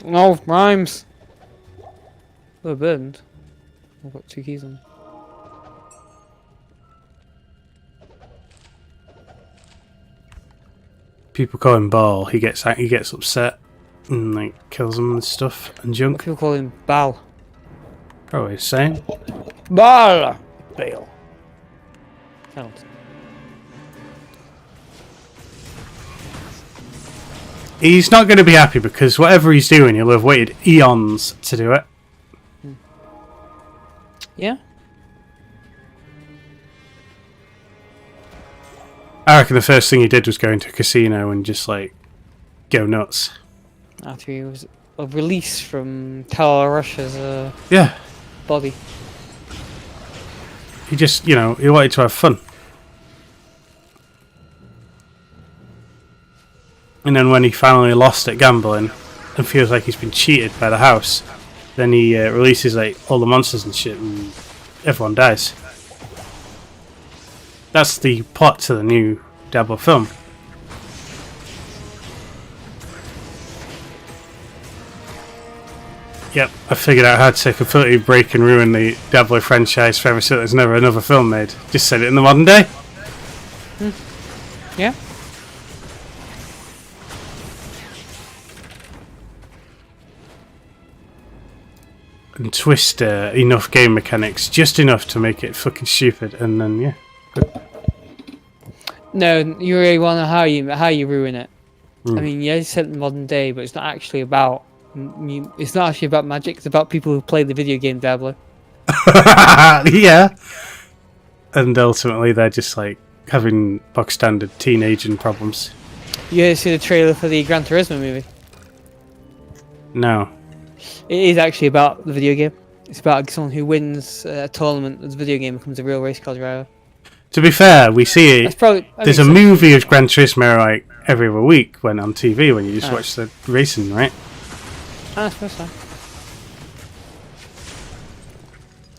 No, rhymes. They're burned. I've got 2 keys on. People call him Ball. He gets upset and like kills them and stuff and junk. People call him Bal. Probably the same. Bal! Bale. Count. He's not going to be happy because whatever he's doing, he'll have waited eons to do it. Yeah? I reckon the first thing he did was go into a casino and just like go nuts. After he was released from Tal Russia's Yeah. body. He just, he wanted to have fun. And then when he finally lost at gambling and feels like he's been cheated by the house, then he releases like all the monsters and shit and everyone dies. That's the plot to the new Diablo film. Yep, I figured out how to completely break and ruin the Diablo franchise forever so there's never another film made. Just set it in the modern day. Yeah? And twist enough game mechanics, just enough to make it fucking stupid, and then yeah. No, you really want to how you ruin it. Mm. I mean, yeah, it's set in the modern day, but it's not actually about. It's not actually about magic. It's about people who play the video game Diablo. Yeah. And ultimately, they're just like having bog standard teenaging problems. You guys see the trailer for the Gran Turismo movie? No. It is actually about the video game. It's about someone who wins a tournament of the video game and becomes a real race car driver. To be fair, we see That's it. probably. There's a movie of Gran Turismo like every other week when on TV when you just watch the racing, right? I suppose so.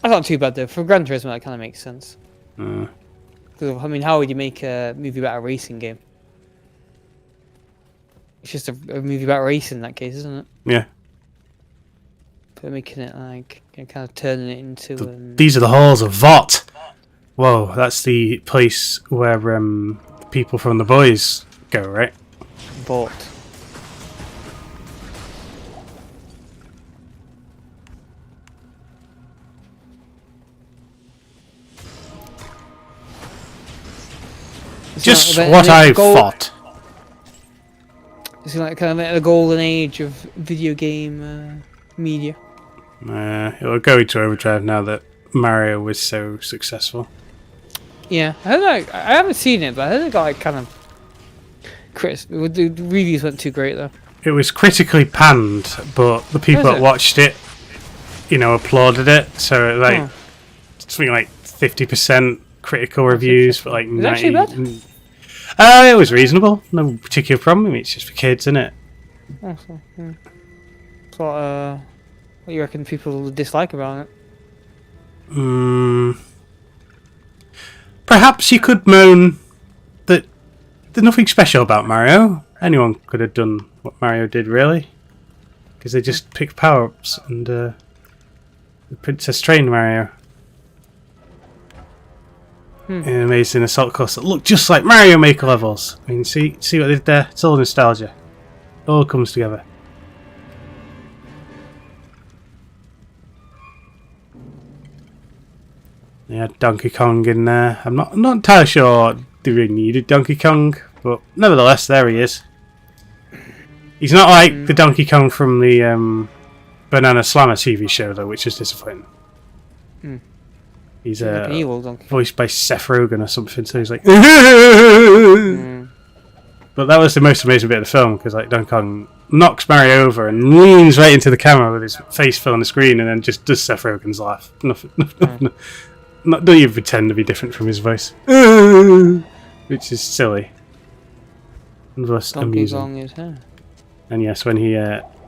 That's not too bad though. For Gran Turismo, that kind of makes sense. I mean, how would you make a movie about a racing game? It's just a movie about racing in that case, isn't it? Yeah. But making it like kind of turning it into. These are the halls of Vought. Whoa, that's the place where people from the boys go, right? Bought. Just what I thought. It's like kind of the golden age of video game media. It'll go into overdrive now that Mario was so successful. Yeah, I don't know. I haven't seen it, but I think it got like kind of. The reviews weren't too great though. It was critically panned, but the people that watched it, applauded it. So like something like 50% critical reviews, but like 90. Actually bad? It was reasonable. No particular problem. I mean, it's just for kids, isn't it? So, yeah. So, what do you reckon people dislike about it? Perhaps you could moan that there's nothing special about Mario. Anyone could have done what Mario did, really. Because they just picked power-ups and the Princess trained Mario. In an amazing assault course that look just like Mario Maker levels. I mean, see what they did there? It's all nostalgia. It all comes together. They had Donkey Kong in there. I'm not entirely sure they really needed Donkey Kong, but nevertheless, there he is. He's not like the Donkey Kong from the Banana Slammer TV show, though, which is disappointing. He's like an evil Donkey Kong. Voiced by Seth Rogen or something, so he's like... But that was the most amazing bit of the film, because like Donkey Kong knocks Mario over and leans right into the camera with his face filling the screen, and then just does Seth Rogen's laugh. Don't even pretend to be different from his voice. Which is silly. And thus amusing. And yes, when he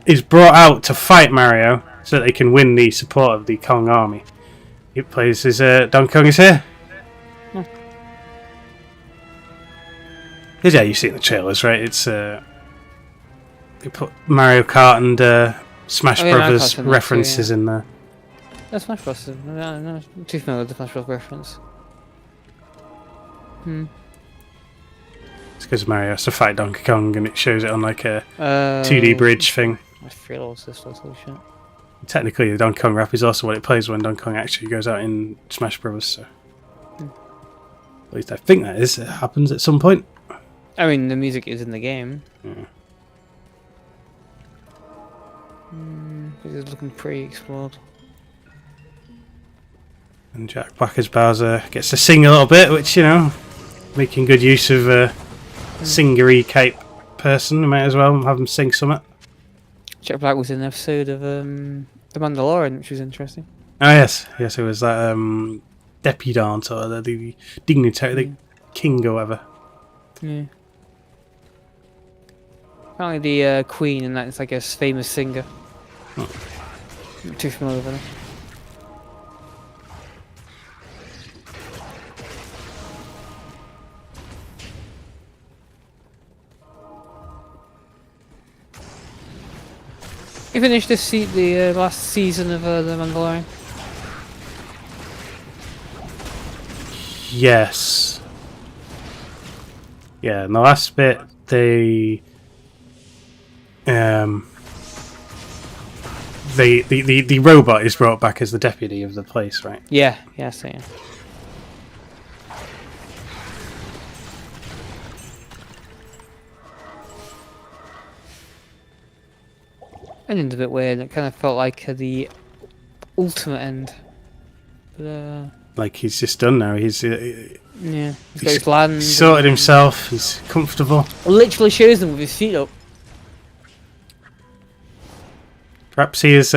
is brought out to fight Mario so that they can win the support of the Kong army, he plays as Donkey Kong is here. Yeah, you've seen the trailers, right? It's they put Mario Kart and Smash Brothers references in there. That's Smash Bros. No, too familiar with the Smash Bros. Reference. It's because Mario has to fight Donkey Kong and it shows it on like a 2D bridge thing. I feel all this shit. Technically, the Donkey Kong rap is also what it plays when Donkey Kong actually goes out in Smash Bros. So, at least I think that is. It happens at some point. I mean, the music is in the game. Yeah. This is looking pretty explored. And Jack Black as Bowser gets to sing a little bit, which, you know, making good use of a singery cape person. You might as well have him sing something. Jack Black was in an episode of The Mandalorian, which was interesting. Oh, yes. Yes, it was that deputant or the dignitary, the king or whatever. Yeah. Apparently the Queen and that is like a famous singer. Oh. Not too familiar with her. You finished the last season of The Mandalorian? Yes. Yeah, in the last bit, the robot is brought back as the deputy of the place, right? Yeah, so yeah. Ending's a bit weird. It kind of felt like the ultimate end. But, like he's just done now. He's yeah, he's got his land. Sorted himself. He's comfortable. Literally shows them with his feet up. Perhaps he is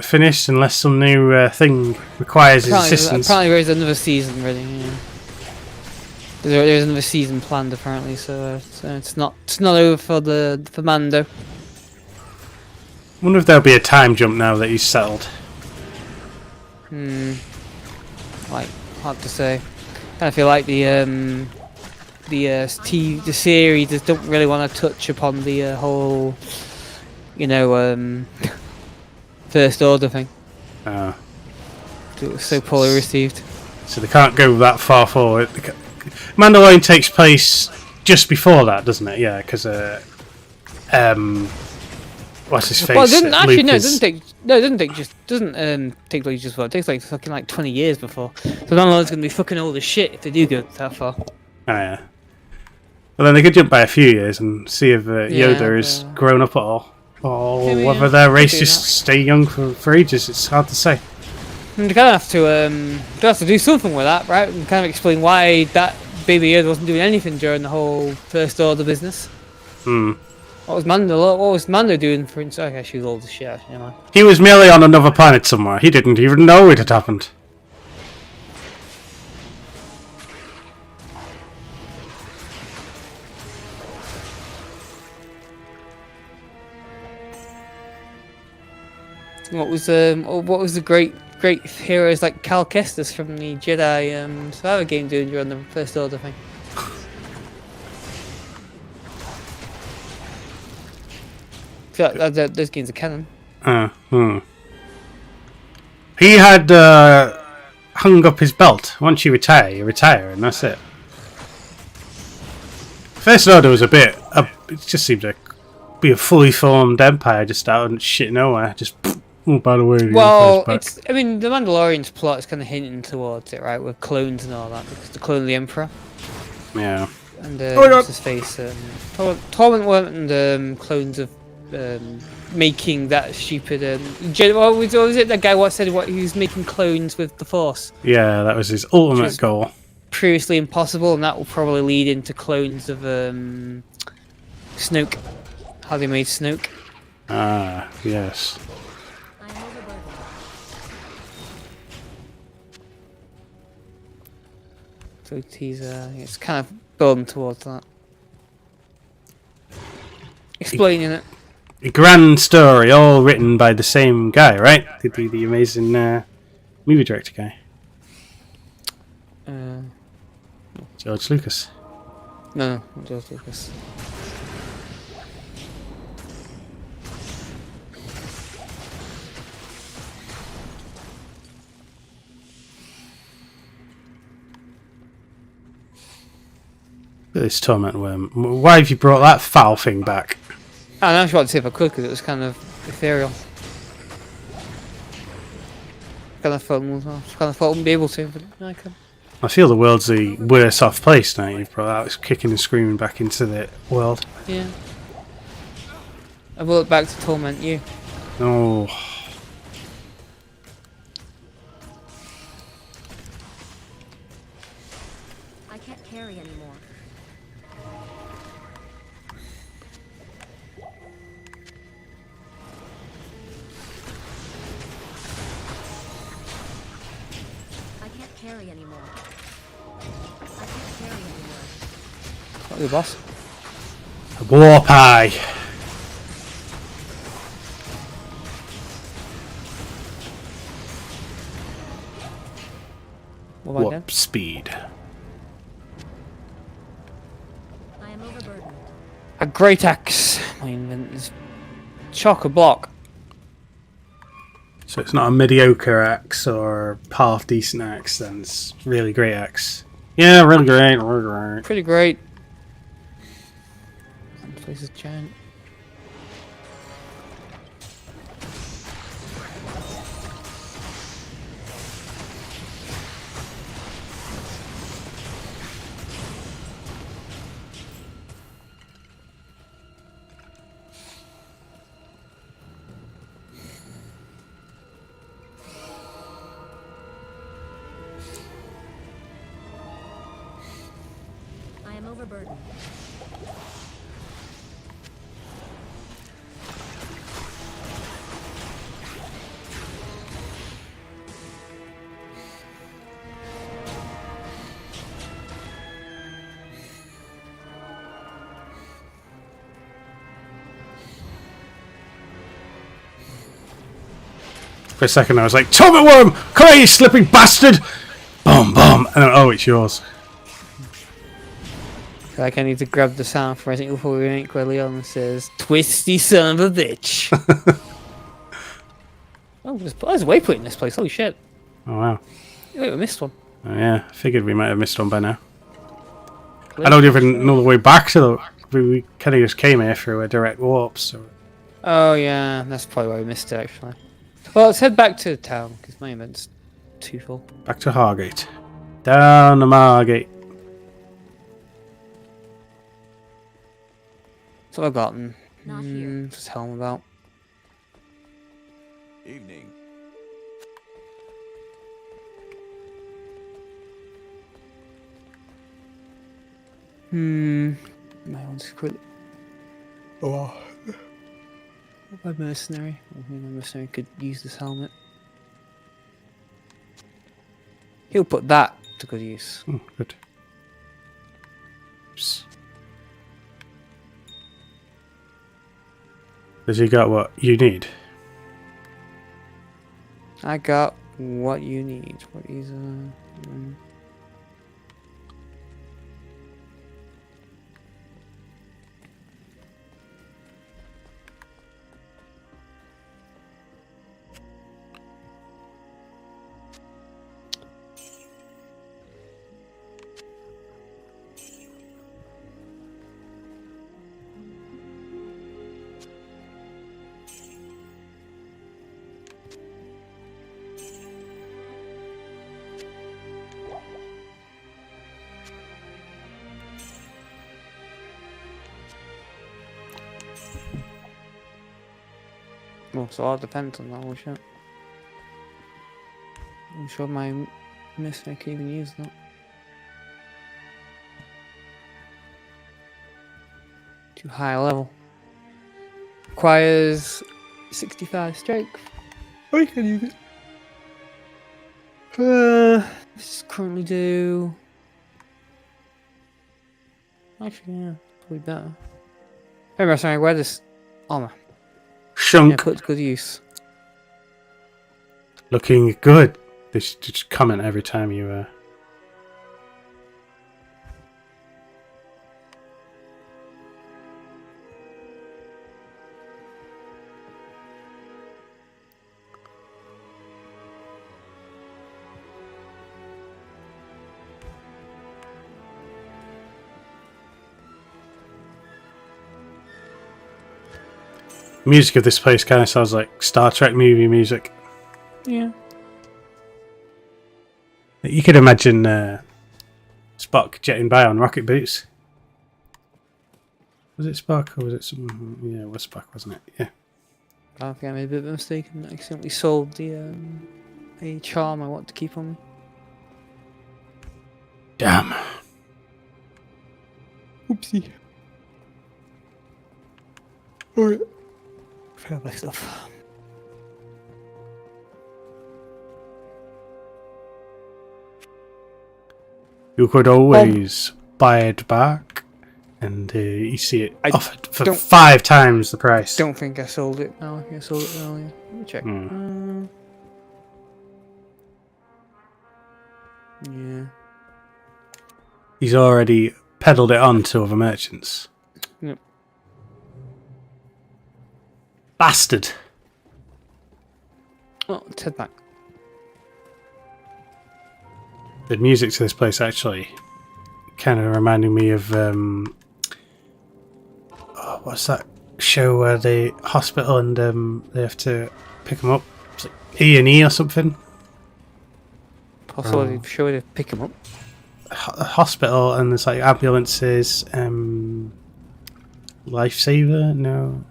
finished unless some new thing requires his assistance. Apparently there is another season ready. Yeah. There's another season planned apparently, so it's not over for Mando. Wonder if there'll be a time jump now that he's settled. Like, hard to say. I feel like the series just don't really want to touch upon the whole, First Order thing. It was so poorly received. So they can't go that far forward. Mandalorian takes place just before that, doesn't it? Yeah, because what's his face? Well, it doesn't actually. No, it doesn't take. No, it doesn't take take place just before. It takes like fucking 20 years before. So Mandalorian's gonna be fucking old as shit if they do go that far. Oh yeah. Well, then they could jump by a few years and see if Yoda is grown up at all, or whether their race just stay young for ages. It's hard to say. And they kind of have to do something with that, right? And kind of explain why that baby Yoda wasn't doing anything during the whole First Order business. What was Mando doing for instance? Okay, she was old as shit, actually, He was merely on another planet somewhere. He didn't even know it had happened. What was the great heroes like Cal Kestis from the Jedi Survivor game doing during the First Order thing? I feel like those games are canon. He had hung up his belt. Once you retire, and that's it. First Order was it just seemed to be a fully formed empire just out of shit nowhere. Just, oh, by the way. Well, the Mandalorian's plot is kind of hinting towards it, right, with clones and all that, because the clone of the Emperor. Yeah. And what's his face? Torment and clones of making that stupid. What was it? That guy said he was making clones with the Force. Yeah, that was his ultimate goal. Previously impossible, and that will probably lead into clones of Snoke. How they made Snoke. Ah, yes. So it's kind of building towards that. Explaining it. A grand story, all written by the same guy, right? The amazing movie director guy. George Lucas. No, not George Lucas. Look at this torment worm. Why have you brought that foul thing back? I just wanted to see if I could because it was kind of ethereal. Kind of thought I wouldn't be able to, but I could. I feel the world's the worse off place now you've brought that. It's kicking and screaming back into the world. Yeah. I will look back to torment you. Oh. I can't carry anymore. I can't carry anymore. I can't carry anymore. What the boss? A warp eye. What have I done? Warp speed. I am overburdened. A great axe. My invent is chock-a-block. So it's not a mediocre axe or half decent axe, then it's really great axe. Yeah, really great, really great. Pretty great. This place is giant. I am overburdened. For a second I was like, Torment worm! Come here, you slipping bastard! Boom, boom! And then, oh, it's yours. I feel like I need to grab the sound from Resident Evil 4 Remake where Leon says, "Twisty son of a bitch." Oh, there's a waypoint in this place. Holy shit. Oh, wow. Wait, we missed one. Oh, yeah, I figured we might have missed one by now. I don't even know the way back to the... We kind of just came here through a direct warp, so... Oh yeah, that's probably why we missed it actually. Well, let's head back to town because my event's too full. Back to Hargate. Down to Margate. So I've gotten. Not here. Just tell them about. Evening. My one's quick. Oh. My mercenary. I think my mercenary could use this helmet. He'll put that to good use. Oh, good. Oops. Has he got what you need? I got what you need. What is Well, so all depends on that whole shit. I'm sure my mercenary can even use that. Too high a level. Requires 65 strength. I can use it. Let's currently do. Actually, yeah, probably better. Hey, sorry, wear this armor. Shunk. Yeah, put to good use. Looking good. They should just comment every time you The music of this place kind of sounds like Star Trek movie music. Yeah. You could imagine Spock jetting by on rocket boots. Was it Spock or was it some? Yeah, it was Spock, wasn't it? Yeah. I think I made a bit of a mistake and accidentally sold the a charm I want to keep on me. Damn. Oopsie. Alright. Forgot my stuff. You could always buy it back, and you see it offered for 5 times the price. Don't think I sold it. No, I think I sold it earlier. Let me check. Yeah. He's already peddled it on to other merchants. Yep. Bastard. Oh, let's head back. The music to this place actually kind of reminding me of what's that show where the hospital and they have to pick them up? It's like E&E or something. Possibly show to pick him up. Hospital and there's like ambulances. Lifesaver? No.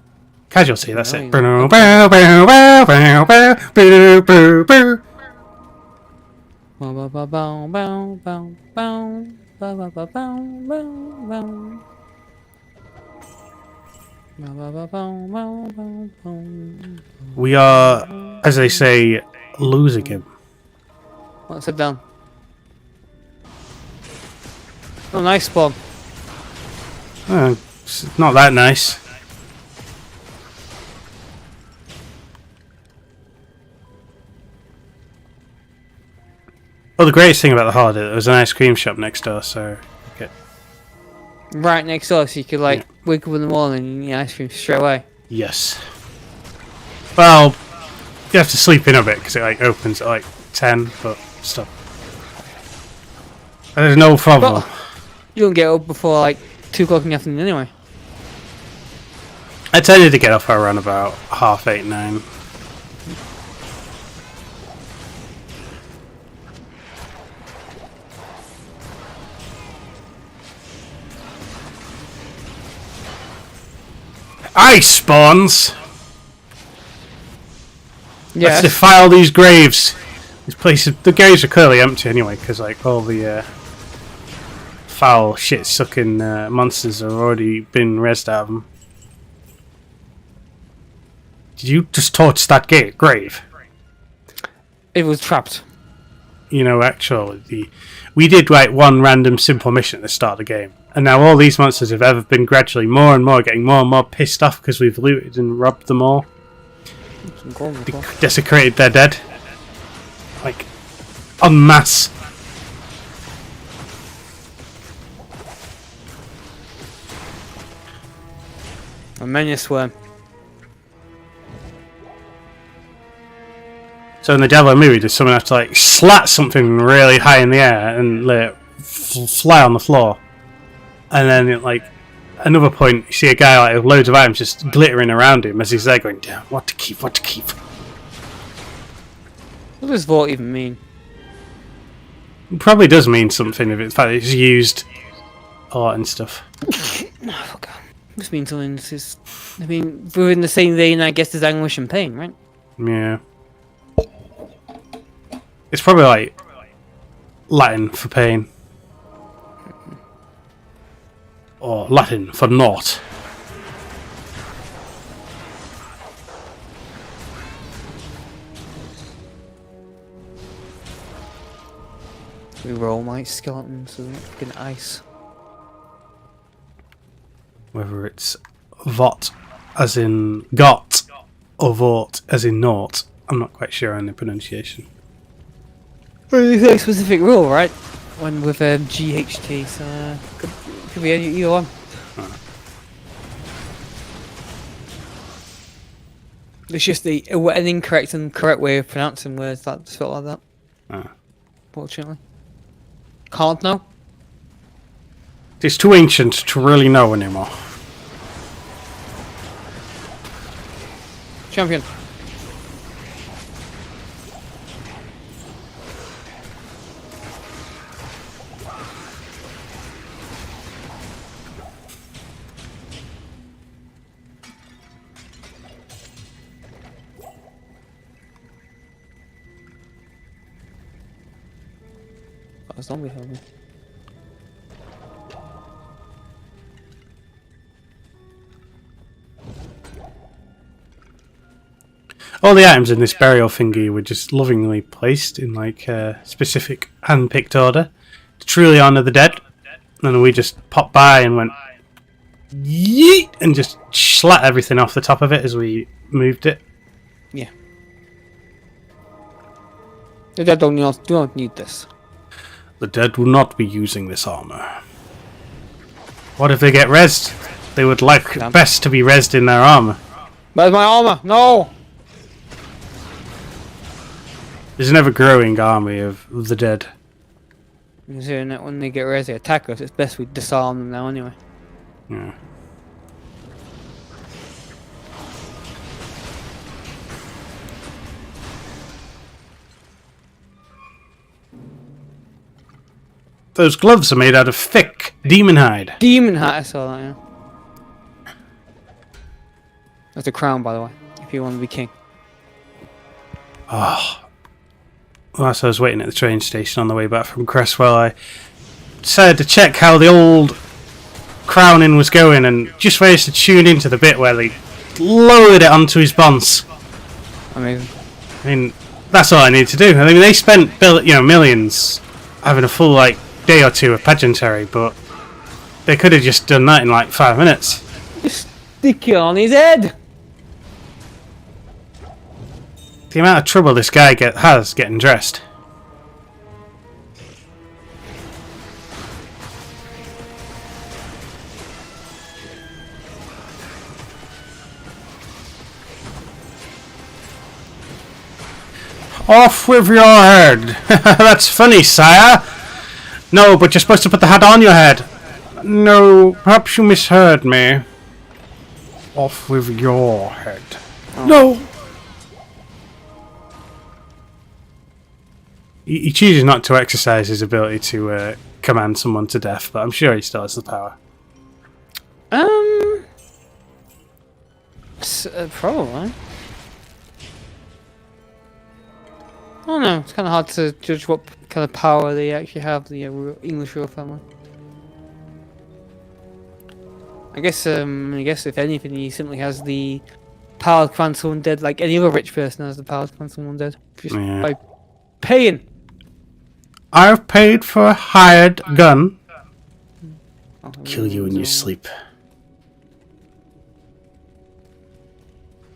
Casualty. That's it. No, We are, as they say, losing him. Let's head down. Oh, nice spawn. It's not that nice. Well, the greatest thing about the holiday, there was an ice cream shop next door, so okay. Right next door, so you could like wake up in the morning and eat ice cream straight away. Yes. Well, you have to sleep in a bit because it like opens at like 10, but stop. There's no problem. But you don't get up before like 2 o'clock in the afternoon anyway. I tended to get off around about 8:30, 9. Ice spawns! Yeah. Let's defile these graves. These places, the graves are clearly empty anyway, because like all the foul, shit-sucking monsters have already been rezzed out of them. Did you just torch that grave? It was trapped. You know, actually, we did like one random simple mission at the start of the game, and now all these monsters have ever been gradually more and more getting more and more pissed off because we've looted and robbed them all. Desecrated their dead. Like, en masse. A many swarm. So in the Diablo movie, does someone have to like slat something really high in the air and let it fly on the floor? And then at like another point, you see a guy like with loads of items just glittering around him as he's there going, damn, what to keep, what to keep. What does vault even mean? It probably does mean something if it's used a lot and stuff. No, fuck. Must mean something. This is, I mean, we're in the same vein, I guess, as anguish and pain, right? Yeah. It's probably like Latin for pain. Or Latin for naught. We roll my skeletons and fucking ice. Whether it's Vot as in got or Vort as in naught, I'm not quite sure on the pronunciation. Well, there's no specific rule, right? One with GHT, so could be either one. It's just an incorrect and correct way of pronouncing words that just felt like that. Fortunately. Can't know. It's too ancient to really know anymore. Champion. Got a zombie helmet. All the items in this burial thingy were just lovingly placed in like specific hand-picked order to truly honour the dead. And we just popped by and went yeet and just slat everything off the top of it as we moved it. Yeah. The dead do not need this. The dead will not be using this armour. What if they get rezzed? They would like best to be rezzed in their armour. Where's my armour? No! There's an ever-growing army of the dead. You're saying that when they get ready to attack us, it's best we disarm them now anyway. Yeah. Those gloves are made out of thick demon hide. Demon hat, I saw that, yeah. That's a crown, by the way, if you want to be king. Oh. Whilst I was waiting at the train station on the way back from Cresswell, I decided to check how the old crowning was going and just managed to tune into the bit where they lowered it onto his bonds. Amazing. I mean, that's all I need to do. I mean, they spent millions having a full day or two of pageantry, but they could have just done that in 5 minutes. Just stick it on his head! The amount of trouble this guy has getting dressed. Off with your head! That's funny, sire! No, but you're supposed to put the hat on your head. No, perhaps you misheard me. Off with your head. Oh. No! He chooses not to exercise his ability to command someone to death, but I'm sure he still has the power. Probably. I don't know, it's kind of hard to judge what kind of power they actually have, the English royal family. I guess if anything, he simply has the power to command someone dead, like any other rich person has the power to command someone dead. Just by paying. I've paid for a hired gun. Kill you in your sleep.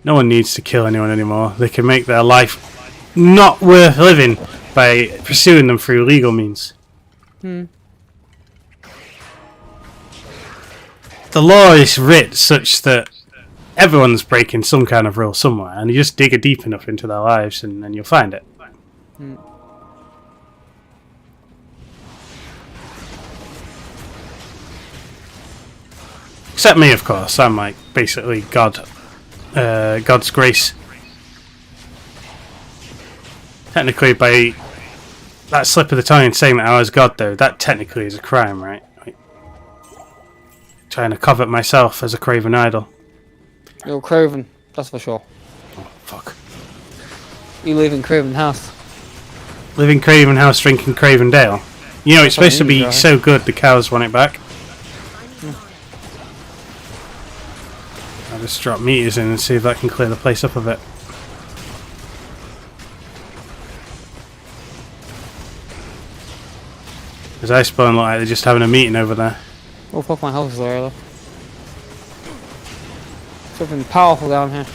No one needs to kill anyone anymore. They can make their life not worth living by pursuing them through legal means. The law is writ such that everyone's breaking some kind of rule somewhere, and you just dig it deep enough into their lives and then you'll find it. Except me, of course. I'm basically God. God's grace. Technically, by that slip of the tongue and saying that I was God, though, that technically is a crime, right? Trying to covet myself as a craven idol. You're craven, that's for sure. Oh, fuck. You live in Craven House. Live in Craven House, drinking Craven Dale. You know, it's supposed to be so good the cows want it back. I'll just drop meters in and see if that can clear the place up a bit. Because I spawn look like they're just having a meeting over there. Oh fuck, my house is there though. Something powerful down here.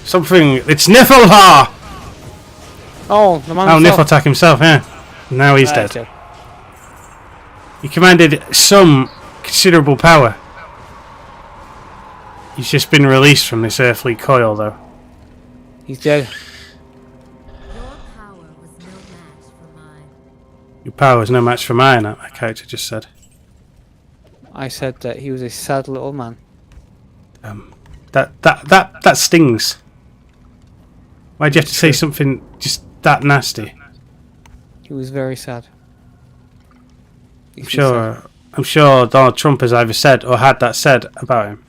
Something. It's Niflhar! Oh, the man himself. Niflhar himself, yeah. Now he's dead. Okay. He commanded some considerable power. He's just been released from this earthly coil, though. He's dead. Your power is no match for mine, that character just said. I said that he was a sad little man. That stings. Why'd you have to say something just that nasty? He was very sad. I'm sure Donald Trump has either said or had that said about him.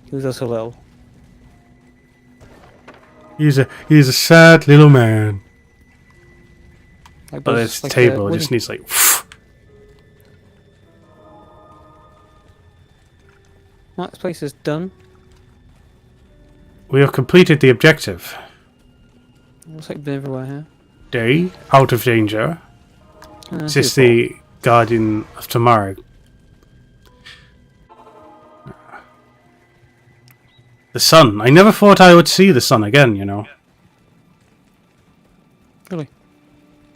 He was also little. He's a sad little man. Like But those- this like table the just wooden- needs like. Right, this place is done. We have completed the objective. Looks like we've been everywhere here. Day out of danger. Is this Beautiful. the Guardian of Tomorrow? The sun. I never thought I would see the sun again, you know. Really?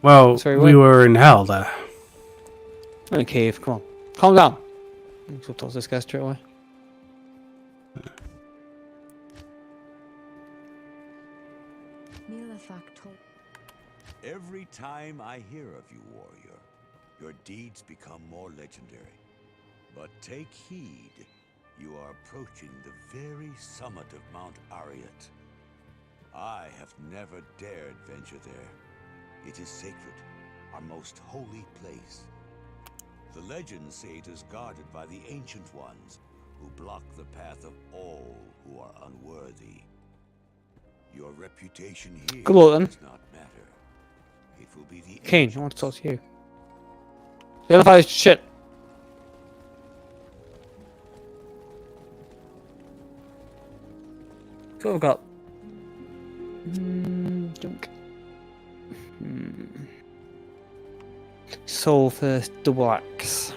Well, Sorry, we what? were in hell there. In a cave, come on. Calm down. So toss this guy straight away. Nilithak told. Every time I hear of you, warrior, your deeds become more legendary. But take heed. You are approaching the very summit of Mount Ariat. I have never dared venture there. It is sacred, our most holy place. The legends say it is guarded by the Ancient Ones, who block the path of all who are unworthy. Your reputation here Good luck, then. does not matter. It will be the Kane, I want to talk to you. The other fight is shit. So what have we got? Junk. Soul first double axe.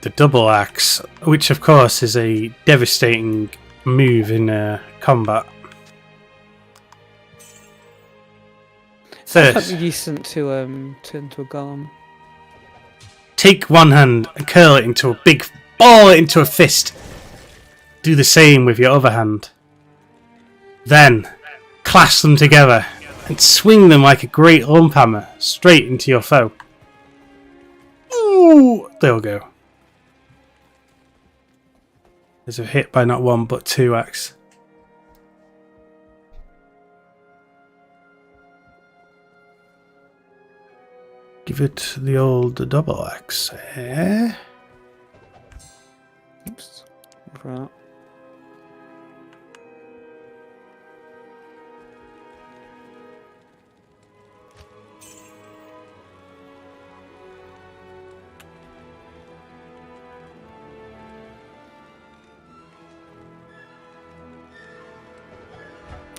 The double axe, which of course is a devastating move in combat. That'd First, be decent to turn to a golem. take one hand and curl it into a big ball it into a fist. Do the same with your other hand. Then, clasp them together and swing them like a great lump hammer straight into your foe. Ooh, they'll go. There's a hit by not one but two axe. Give it the old double axe. Eh? Oops. Right.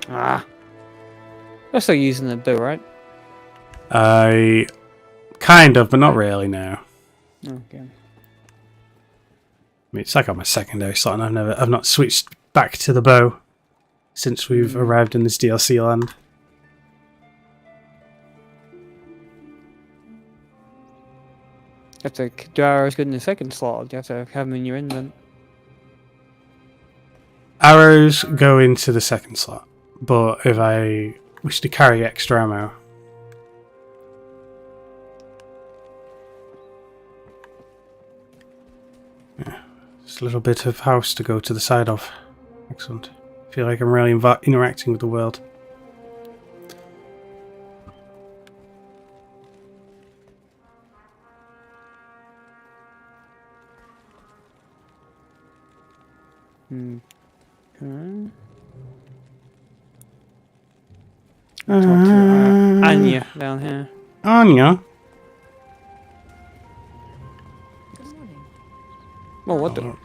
Ah. You're still using the bow, right? I kind of, but not really now. Okay. I mean, it's like on my secondary slot, and I've not switched back to the bow since we've arrived in this DLC land. You have to do arrows good in the second slot, or do you have to have them in your indent? Arrows go into the second slot, but if I wish to carry extra ammo, just a little bit of house to go to the side of. Excellent. Feel like I'm really interacting with the world. Okay. Talk to Anya down here. Anya? Good morning. Oh, what the?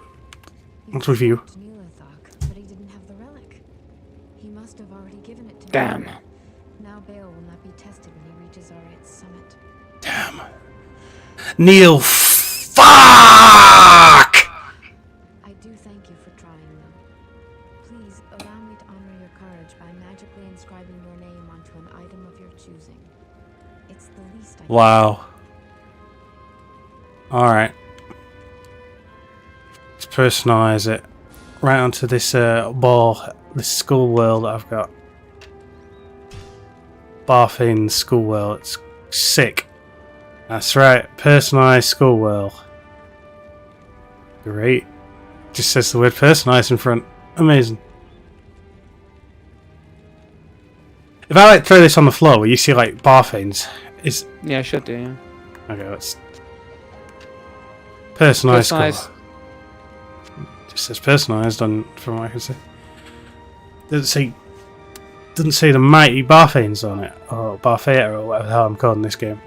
What's with you? To Nilithak, but he didn't have the relic. He must have already given it to me. Damn. Now Bale will not be tested when he reaches Ariat's summit. Damn. Neil, fuck! I do thank you for trying, though. Please allow me to honor your courage by magically inscribing your name onto an item of your choosing. It's the least I can Wow. Alright. Let's personalise it right onto this ball, this school world that I've got. Barfin school world. It's sick. That's right. Personalised school world. Great. Just says the word personalised in front. Amazing. If I like throw this on the floor, where you see like bar veins, is Yeah, I should do. Yeah. okay. Let's personalised colour. Just says personalised on from what I can see. Doesn't say the mighty Barthanes on it, or Bartheta, or whatever the hell I'm calling this game.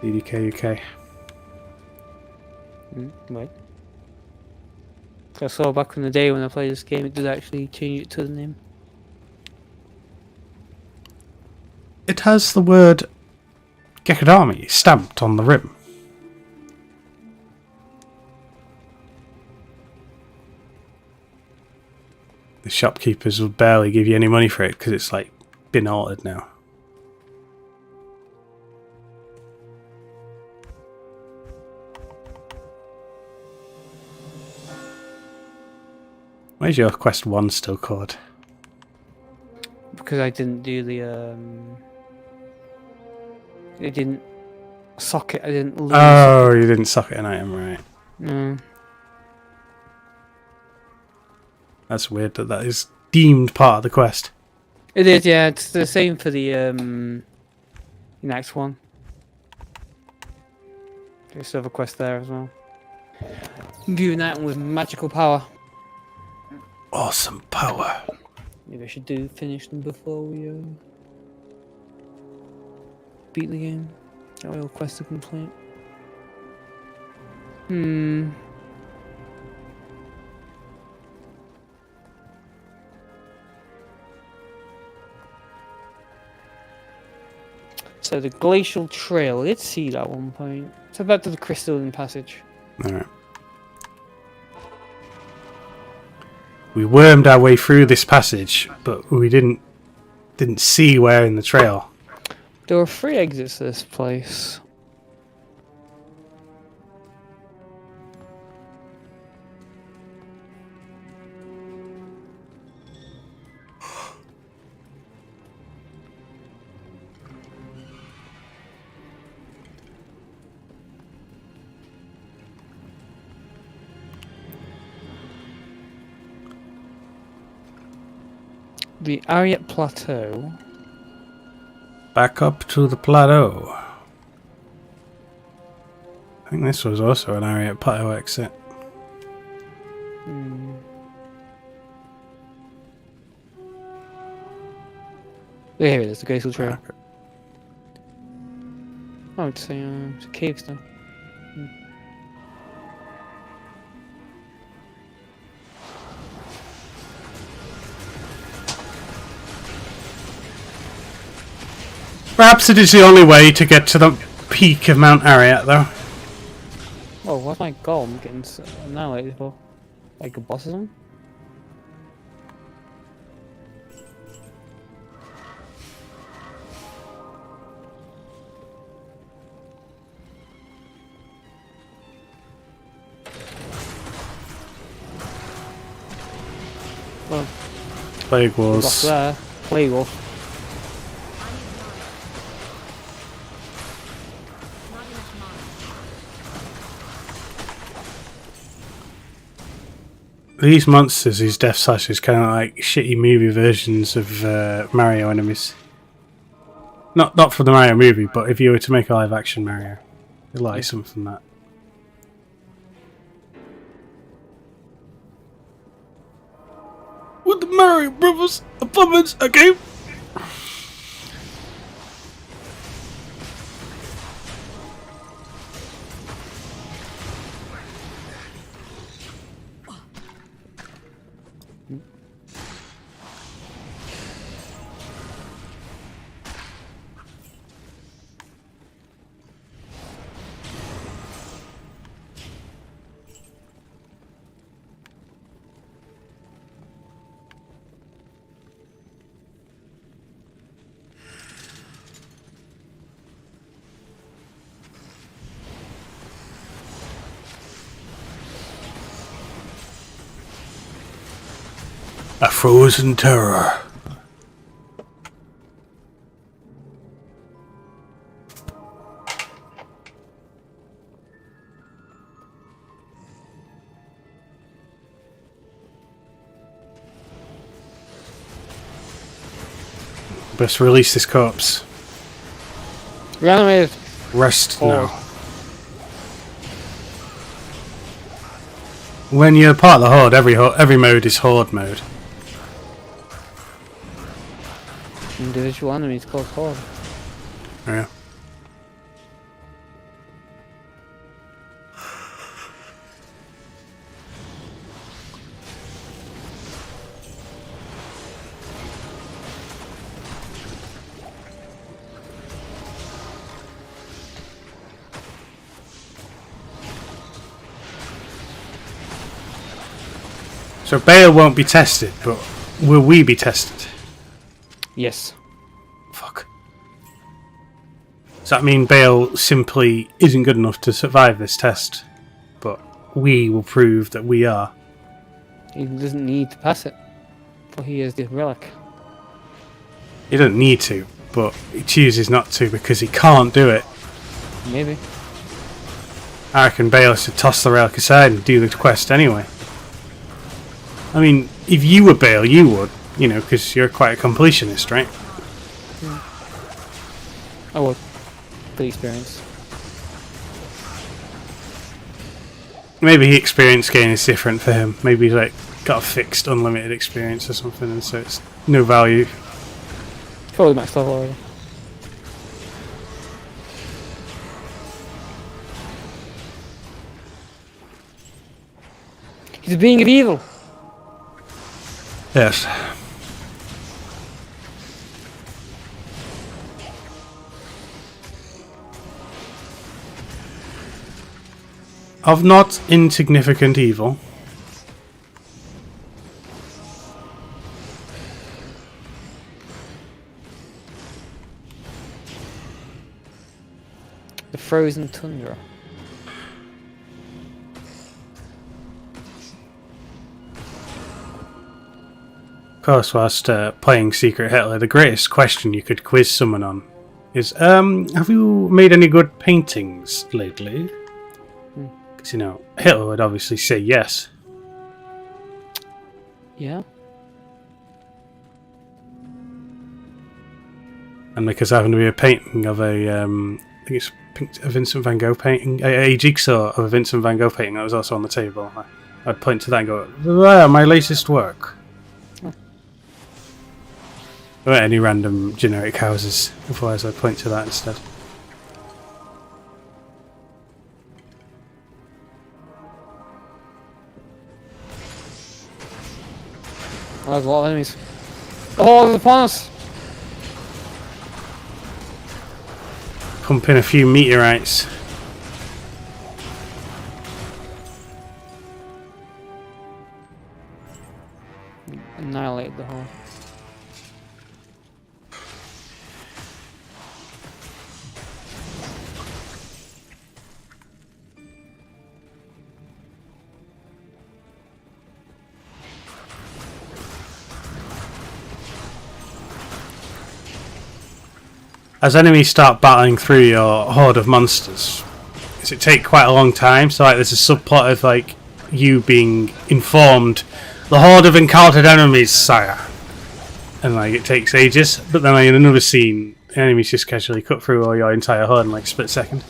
DDK UK. Right. I saw back in the day when I played this game, it did actually change it to the name. It has the word Gekidami stamped on the rim. The shopkeepers will barely give you any money for it because it's like been altered now. Where's your quest 1 still called? Because I didn't do the I didn't socket. I didn't lose. Oh, you didn't socket an item, right? No. That's weird that is deemed part of the quest. It is, yeah. It's the same for the next one. There's another quest there as well. View an item with magical power. Awesome power. Maybe I should finish them before we beat the game. That way all quests are complete. So the glacial trail, I did see that at one point. So back to the crystalline passage. Alright. We wormed our way through this passage, but we didn't see where in the trail. There were 3 exits to this place. The Ariat Plateau. Back up to the plateau. I think this was also an Ariat Plateau exit. Here it is, the glacial trail. Oh, it's a cave still. Perhaps it is the only way to get to the peak of Mount Ariat, though. Oh, what's my goal? I'm getting annihilated for. Like a boss or something? Well, Plague Wars. there. Plague Wolf. These monsters, these death slashes, kind of like shitty movie versions of Mario enemies. Not from the Mario movie, but if you were to make a live action Mario, it'd like something like that. With the Mario Brothers performance, okay. A frozen terror. Let's release this corpse. Reanimated. Rest Horde. now. When you're part of the Horde, every mode is Horde mode. Individual enemies called Horde. Yeah. So Bale won't be tested, but will we be tested? Yes. Fuck. Does that mean Bale simply isn't good enough to survive this test, but we will prove that we are? He doesn't need to pass it, for he is the relic. He doesn't need to, but he chooses not to because he can't do it. Maybe. I reckon Bale should toss the relic aside and do the quest anyway. I mean, if you were Bale, you would, you know, because you're quite a completionist, right? I would. For the experience. Maybe the experience gain is different for him. Maybe he's like got a fixed unlimited experience or something, and so it's no value. Probably max level already. He's a being of evil. Yes. Of not insignificant evil. The frozen tundra. Of course, whilst playing Secret Hitler, the greatest question you could quiz someone on is, have you made any good paintings lately? Because, you know, Hitler would obviously say yes. Yeah. And because there happened to be a painting of a, I think it's a Vincent van Gogh painting, a jigsaw of a Vincent van Gogh painting that was also on the table. I'd point to that and go, there, my latest work. Or any random generic houses, otherwise I'd point to that instead. Oh, there's a lot of enemies. Oh, they're upon us! Pump in a few meteorites. Annihilate the whole. As enemies start battling through your horde of monsters, does it take quite a long time? So like there's a subplot of like you being informed, the horde have encountered enemies, sire. And like it takes ages, but then like, in another scene, the enemies just casually cut through all your entire horde in like a split second.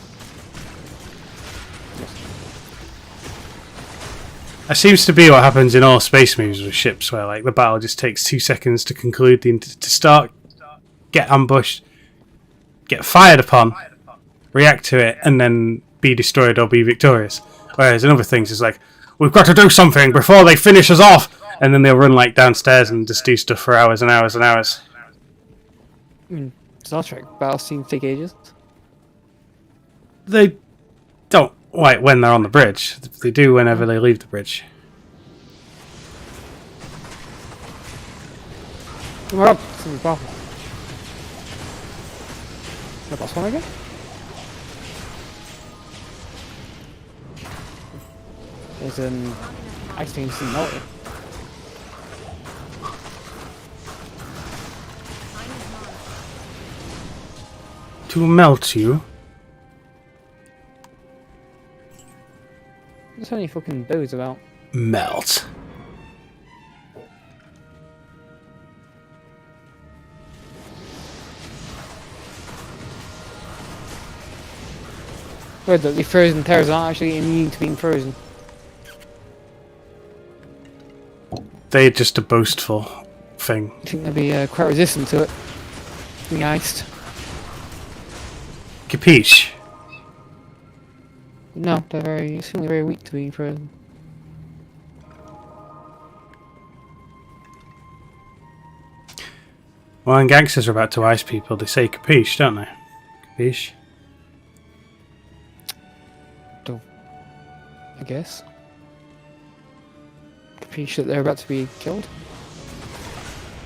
That seems to be what happens in all space movies with ships, where like the battle just takes 2 seconds to conclude, to start, get ambushed, get fired upon, react to it, and then be destroyed or be victorious. Whereas in other things, it's like, we've got to do something before they finish us off, and then they'll run like downstairs and just do stuff for hours and hours and hours. I mean, Star Trek battle scenes take ages. They don't like when they're on the bridge. They do whenever they leave the bridge. We're up. This is a problem. The boss one again? There's an ice thing to melt it. To melt you? There's so many fucking bows about. Melt. Weird that the frozen terrors aren't actually immune to being frozen. They're just a boastful thing. I think they'd be quite resistant to it. Being iced. Capiche? No, they're seemingly very weak to being frozen. Well, when gangsters are about to ice people, they say capiche, don't they? Capiche? I guess. Capiche that they're about to be killed?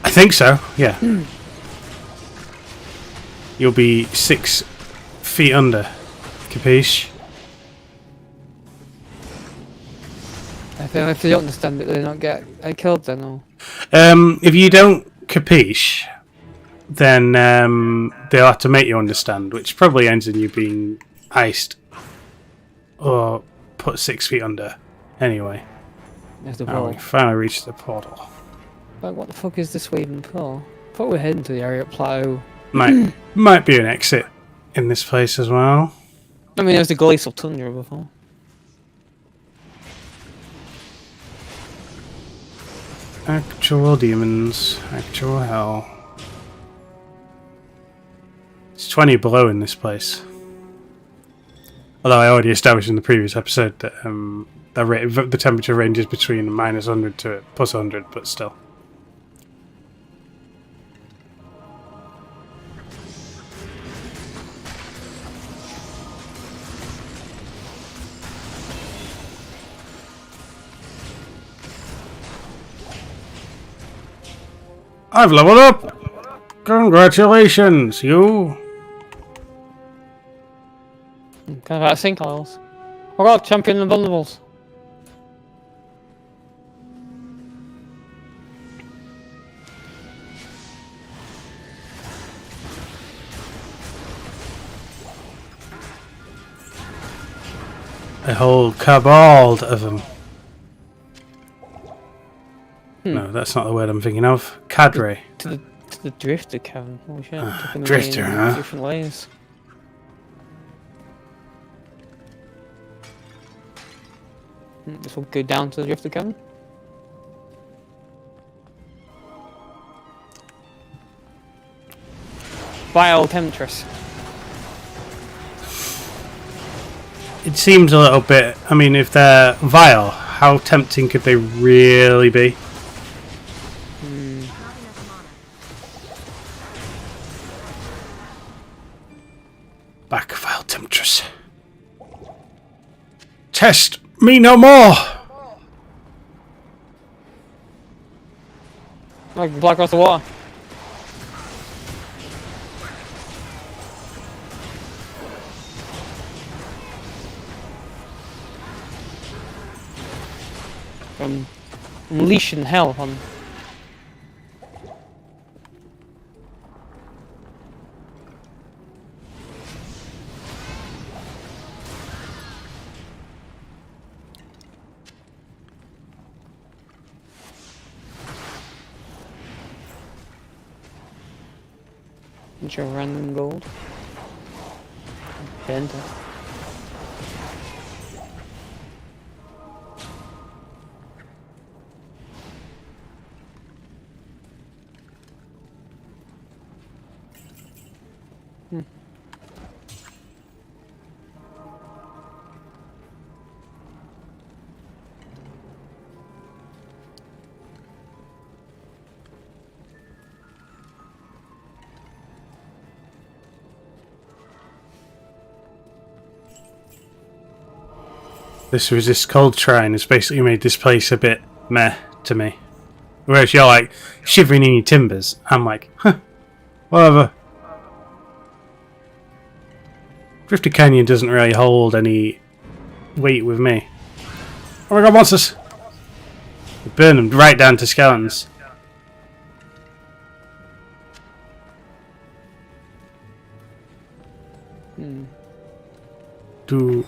I think so, yeah. You'll be 6 feet under. Capiche? If they don't understand it, they don't get killed then, or... If you don't capiche, then they'll have to make you understand, which probably ends in you being iced or put 6 feet under. Anyway, There's the we wall. finally reached the portal. But what the fuck is this way even for? I thought we were heading to the area at Plateau. Might be an exit in this place as well. I mean, there's the glacial tundra before. Actual demons, actual hell. It's 20 below in this place. Although I already established in the previous episode that the temperature ranges between -100 to +100, but still. I've leveled up! Congratulations, you! Kind of out of sinkholes. Oh god, champion the vulnerables. A whole cabal of them. No, that's not the word I'm thinking of. Cadre. To the drifter cavern. Holy shit. Taking them Drifter, in huh? Different ways. This will go down to the drifter cavern. Vile Temptress. It seems a little bit... I mean, if they're vile, how tempting could they really be? Back, vile temptress. Test me no more! Like block across the water. Unleashing hell on. Bunch of random gold. Bento. This resist cold shrine has basically made this place a bit meh to me. Whereas you're like shivering in your timbers, I'm like, huh, whatever. Drifter Canyon doesn't really hold any weight with me. Oh my god, monsters! We burn them right down to skeletons. Do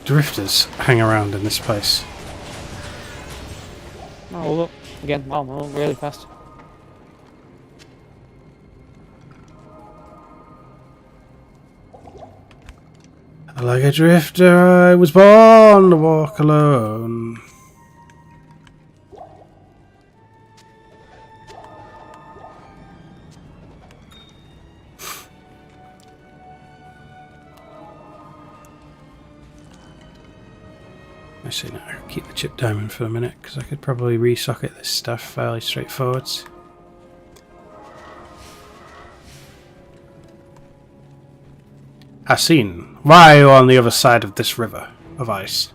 drifters hang around in this place? Oh look, again, wow, well, really fast. Like a drifter, I was born to walk alone. Actually, no, I'll keep the chip diamond for a minute because I could probably resocket this stuff fairly straightforward. Hassan, why are you on the other side of this river of ice?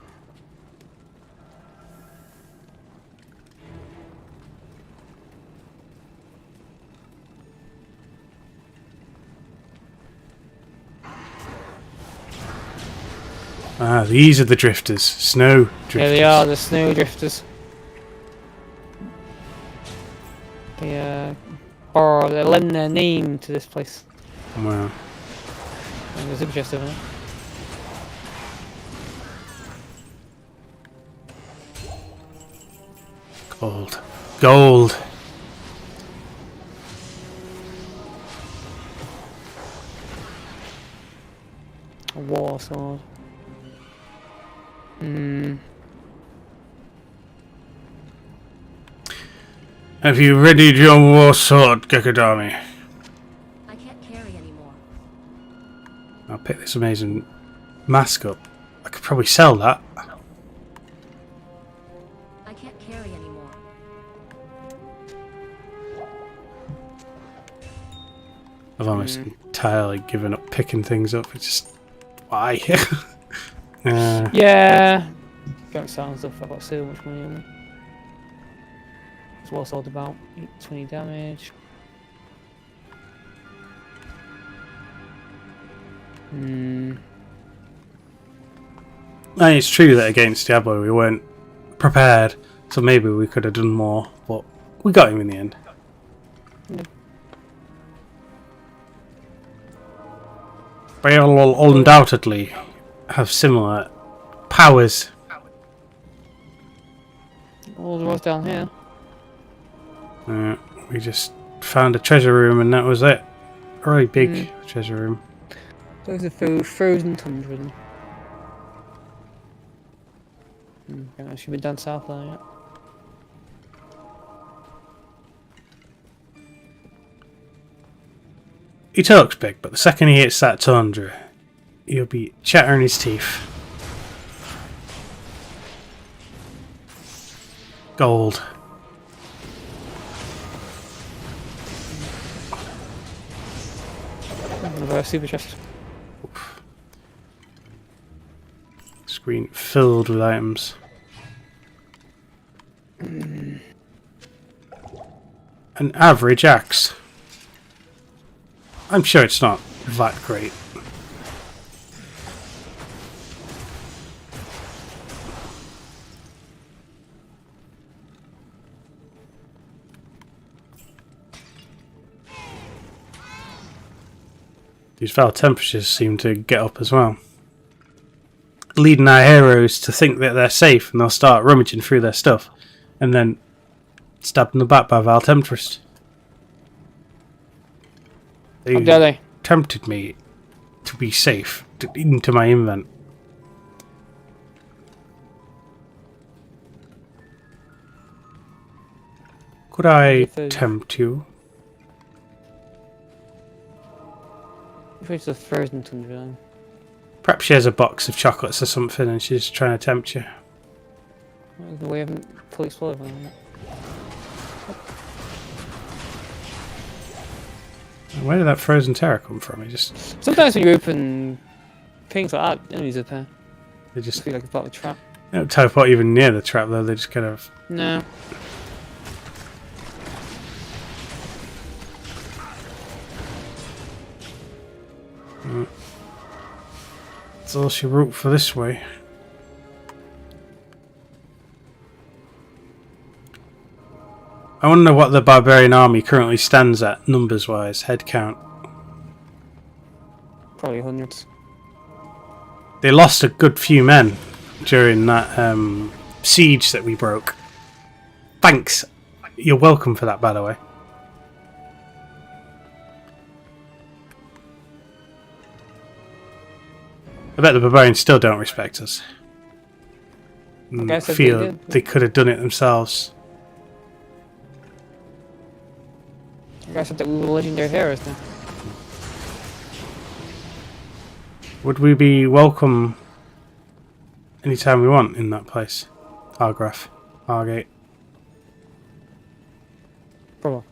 Ah, these are the drifters. Snow drifters. Yeah, they are, the snow drifters. They're lending their name to this place. Wow. And there's a chest over there. Gold. Gold! A war sword. Have you readied your war sword, Geki? I can't carry anymore. I'll pick this amazing mask up. I could probably sell that. I can't carry anymore. I've almost entirely given up picking things up. It's just... why? Yeah. Don't sound stuff. I've got so much money on me. That's what it's all about. 20 damage. And it's true that against Diablo we weren't prepared, so maybe we could have done more, but we got him in the end. Yep. They will undoubtedly have similar powers. All the roads down here. We just found a treasure room and that was it. A really big treasure room. Those are frozen tundra. I should be down south there yet. He talks big, but the second he hits that tundra, he'll be chattering his teeth. Gold. Another super chest. Screen filled with items. An average axe. I'm sure it's not that great. These foul temperatures seem to get up as well, leading our heroes to think that they're safe and they'll start rummaging through their stuff and then stabbed in the back by Val Temptress. How dare they? Tempted me to be safe into my invent. Could I tempt you? If it's a frozen tundra. Perhaps she has a box of chocolates or something and she's trying to tempt you. We haven't fully explored one yet. Where did that frozen terror come from? It just... Sometimes when you open things like that, enemies appear. They just... I feel like it's part of a trap. They don't teleport even near the trap though, they just kind of... No. That's all she wrote for this way. I wonder what the barbarian army currently stands at, numbers-wise, head count. Probably hundreds. They lost a good few men during that siege that we broke. Thanks. You're welcome for that, by the way. I bet the barbarians still don't respect us. guess if Feel they did. they could have done it themselves. I said that we were legendary heroes then. Would we be welcome anytime we want in that place? Argraf. Argate. Probably.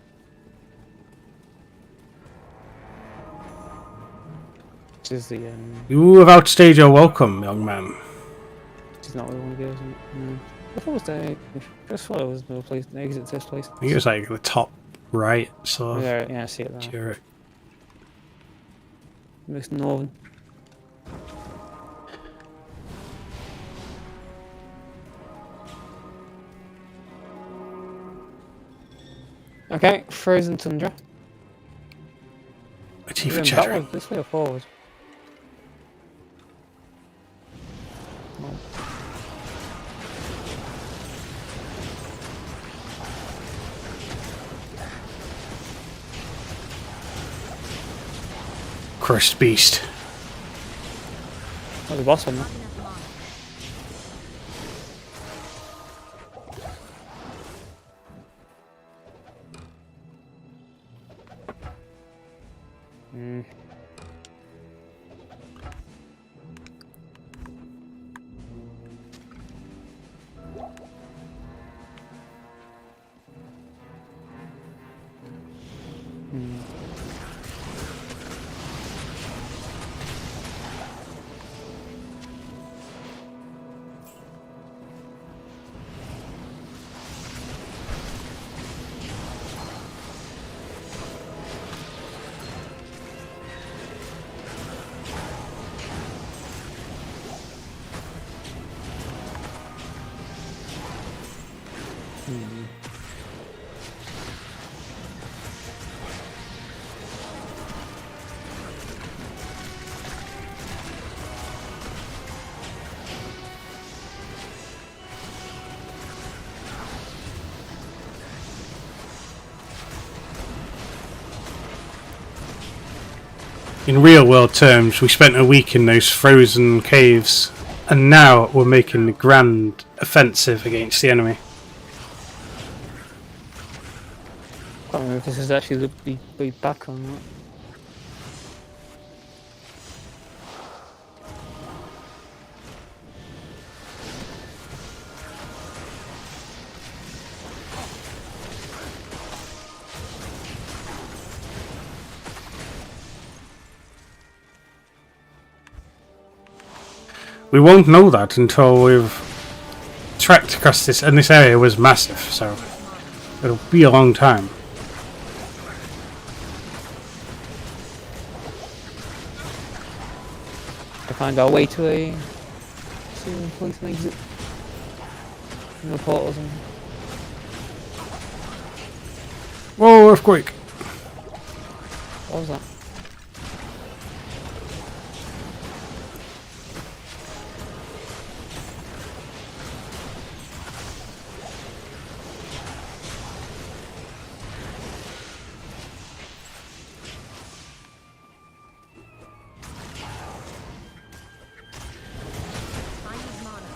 This is the You have outstayed your welcome, young man. this is not where we want to go, isn't it? No. I thought it was the first one was the place the exit to this place. I think it was like the top right sort of. Yeah, I see it there. Turret. Most northern. Okay, frozen tundra. A chief of Going Cheddar. backwards, this way or forward? No. Crushed beast. Oh, the boss one. Hmm. In real world terms, we spent a week in those frozen caves, and now we're making the grand offensive against the enemy. I can't remember if this is actually the back on that. We won't know that until we've trekked across this, and this area was massive, so it'll be a long time. To find our way to a place and exit. No portals and Whoa, earthquake! what was that? I need mana.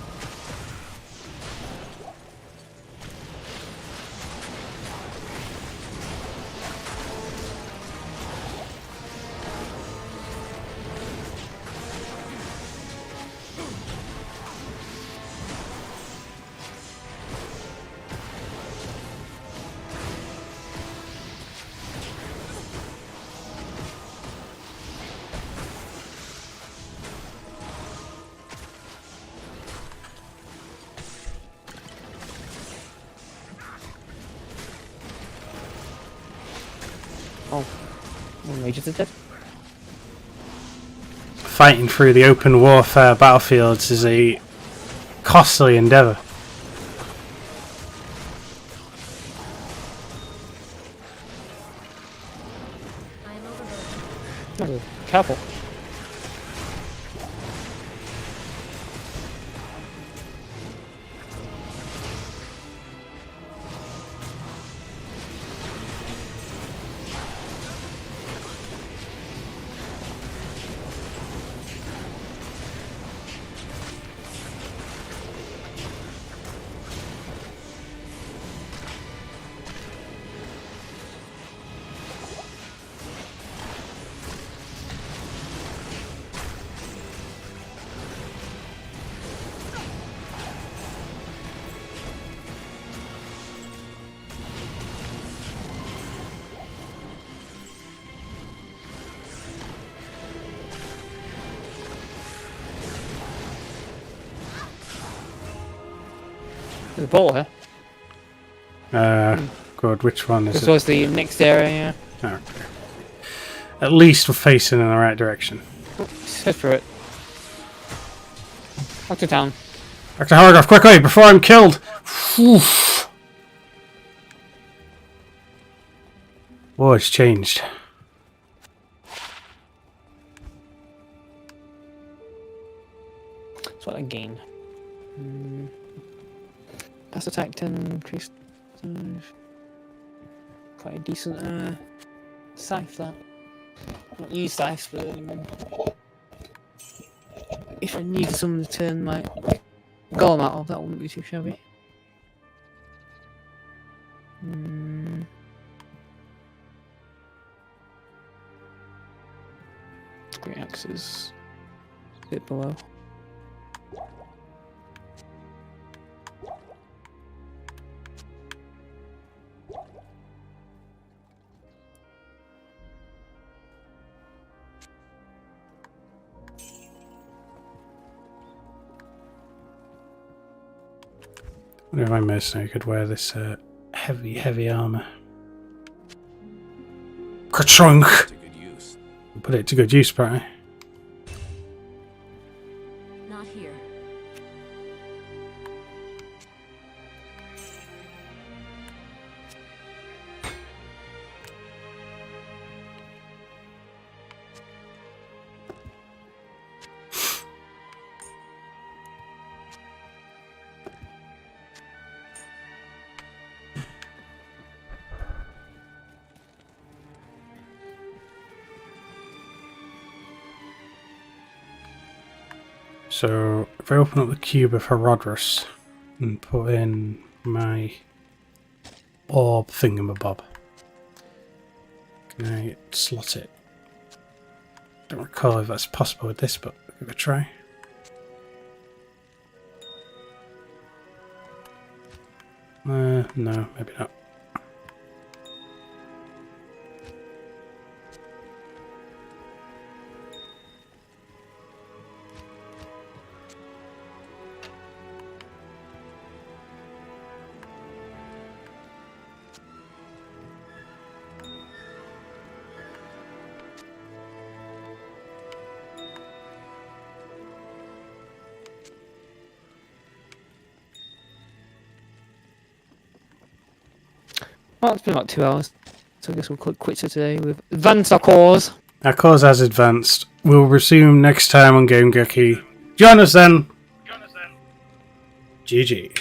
Oh, one mages are dead. Fighting through the open warfare battlefields is a costly endeavour. I am overburdened. Oh, careful. There's a portal here. Good. Which one is This it? was the next area, yeah. Okay. At least we're facing in the right direction. Let's head for it. Back to town. Back to Hargrove, quickly, before I'm killed! Oof. Oh, it's changed. That's what I gain. Pass attack 10, increased. Quite a decent scythe that. I don't use scythes for it anymore. If I need someone to turn my golem out of, that wouldn't be too shabby. Great axes. A bit below. I wonder if my mercenary could wear this heavy armour. Ka-chunk! To good use. Put it to good use, apparently. Not here. So, if I open up the cube of Herodrus and put in my orb thingamabob, can I slot it? Don't recall if that's possible with this, but I'll give it a try. No, maybe not. Well, it's been about 2 hours, so I guess we'll call it quits for today. We've advanced our cause. Our cause has advanced. We'll resume next time on Game-Geki. Join us then. GG.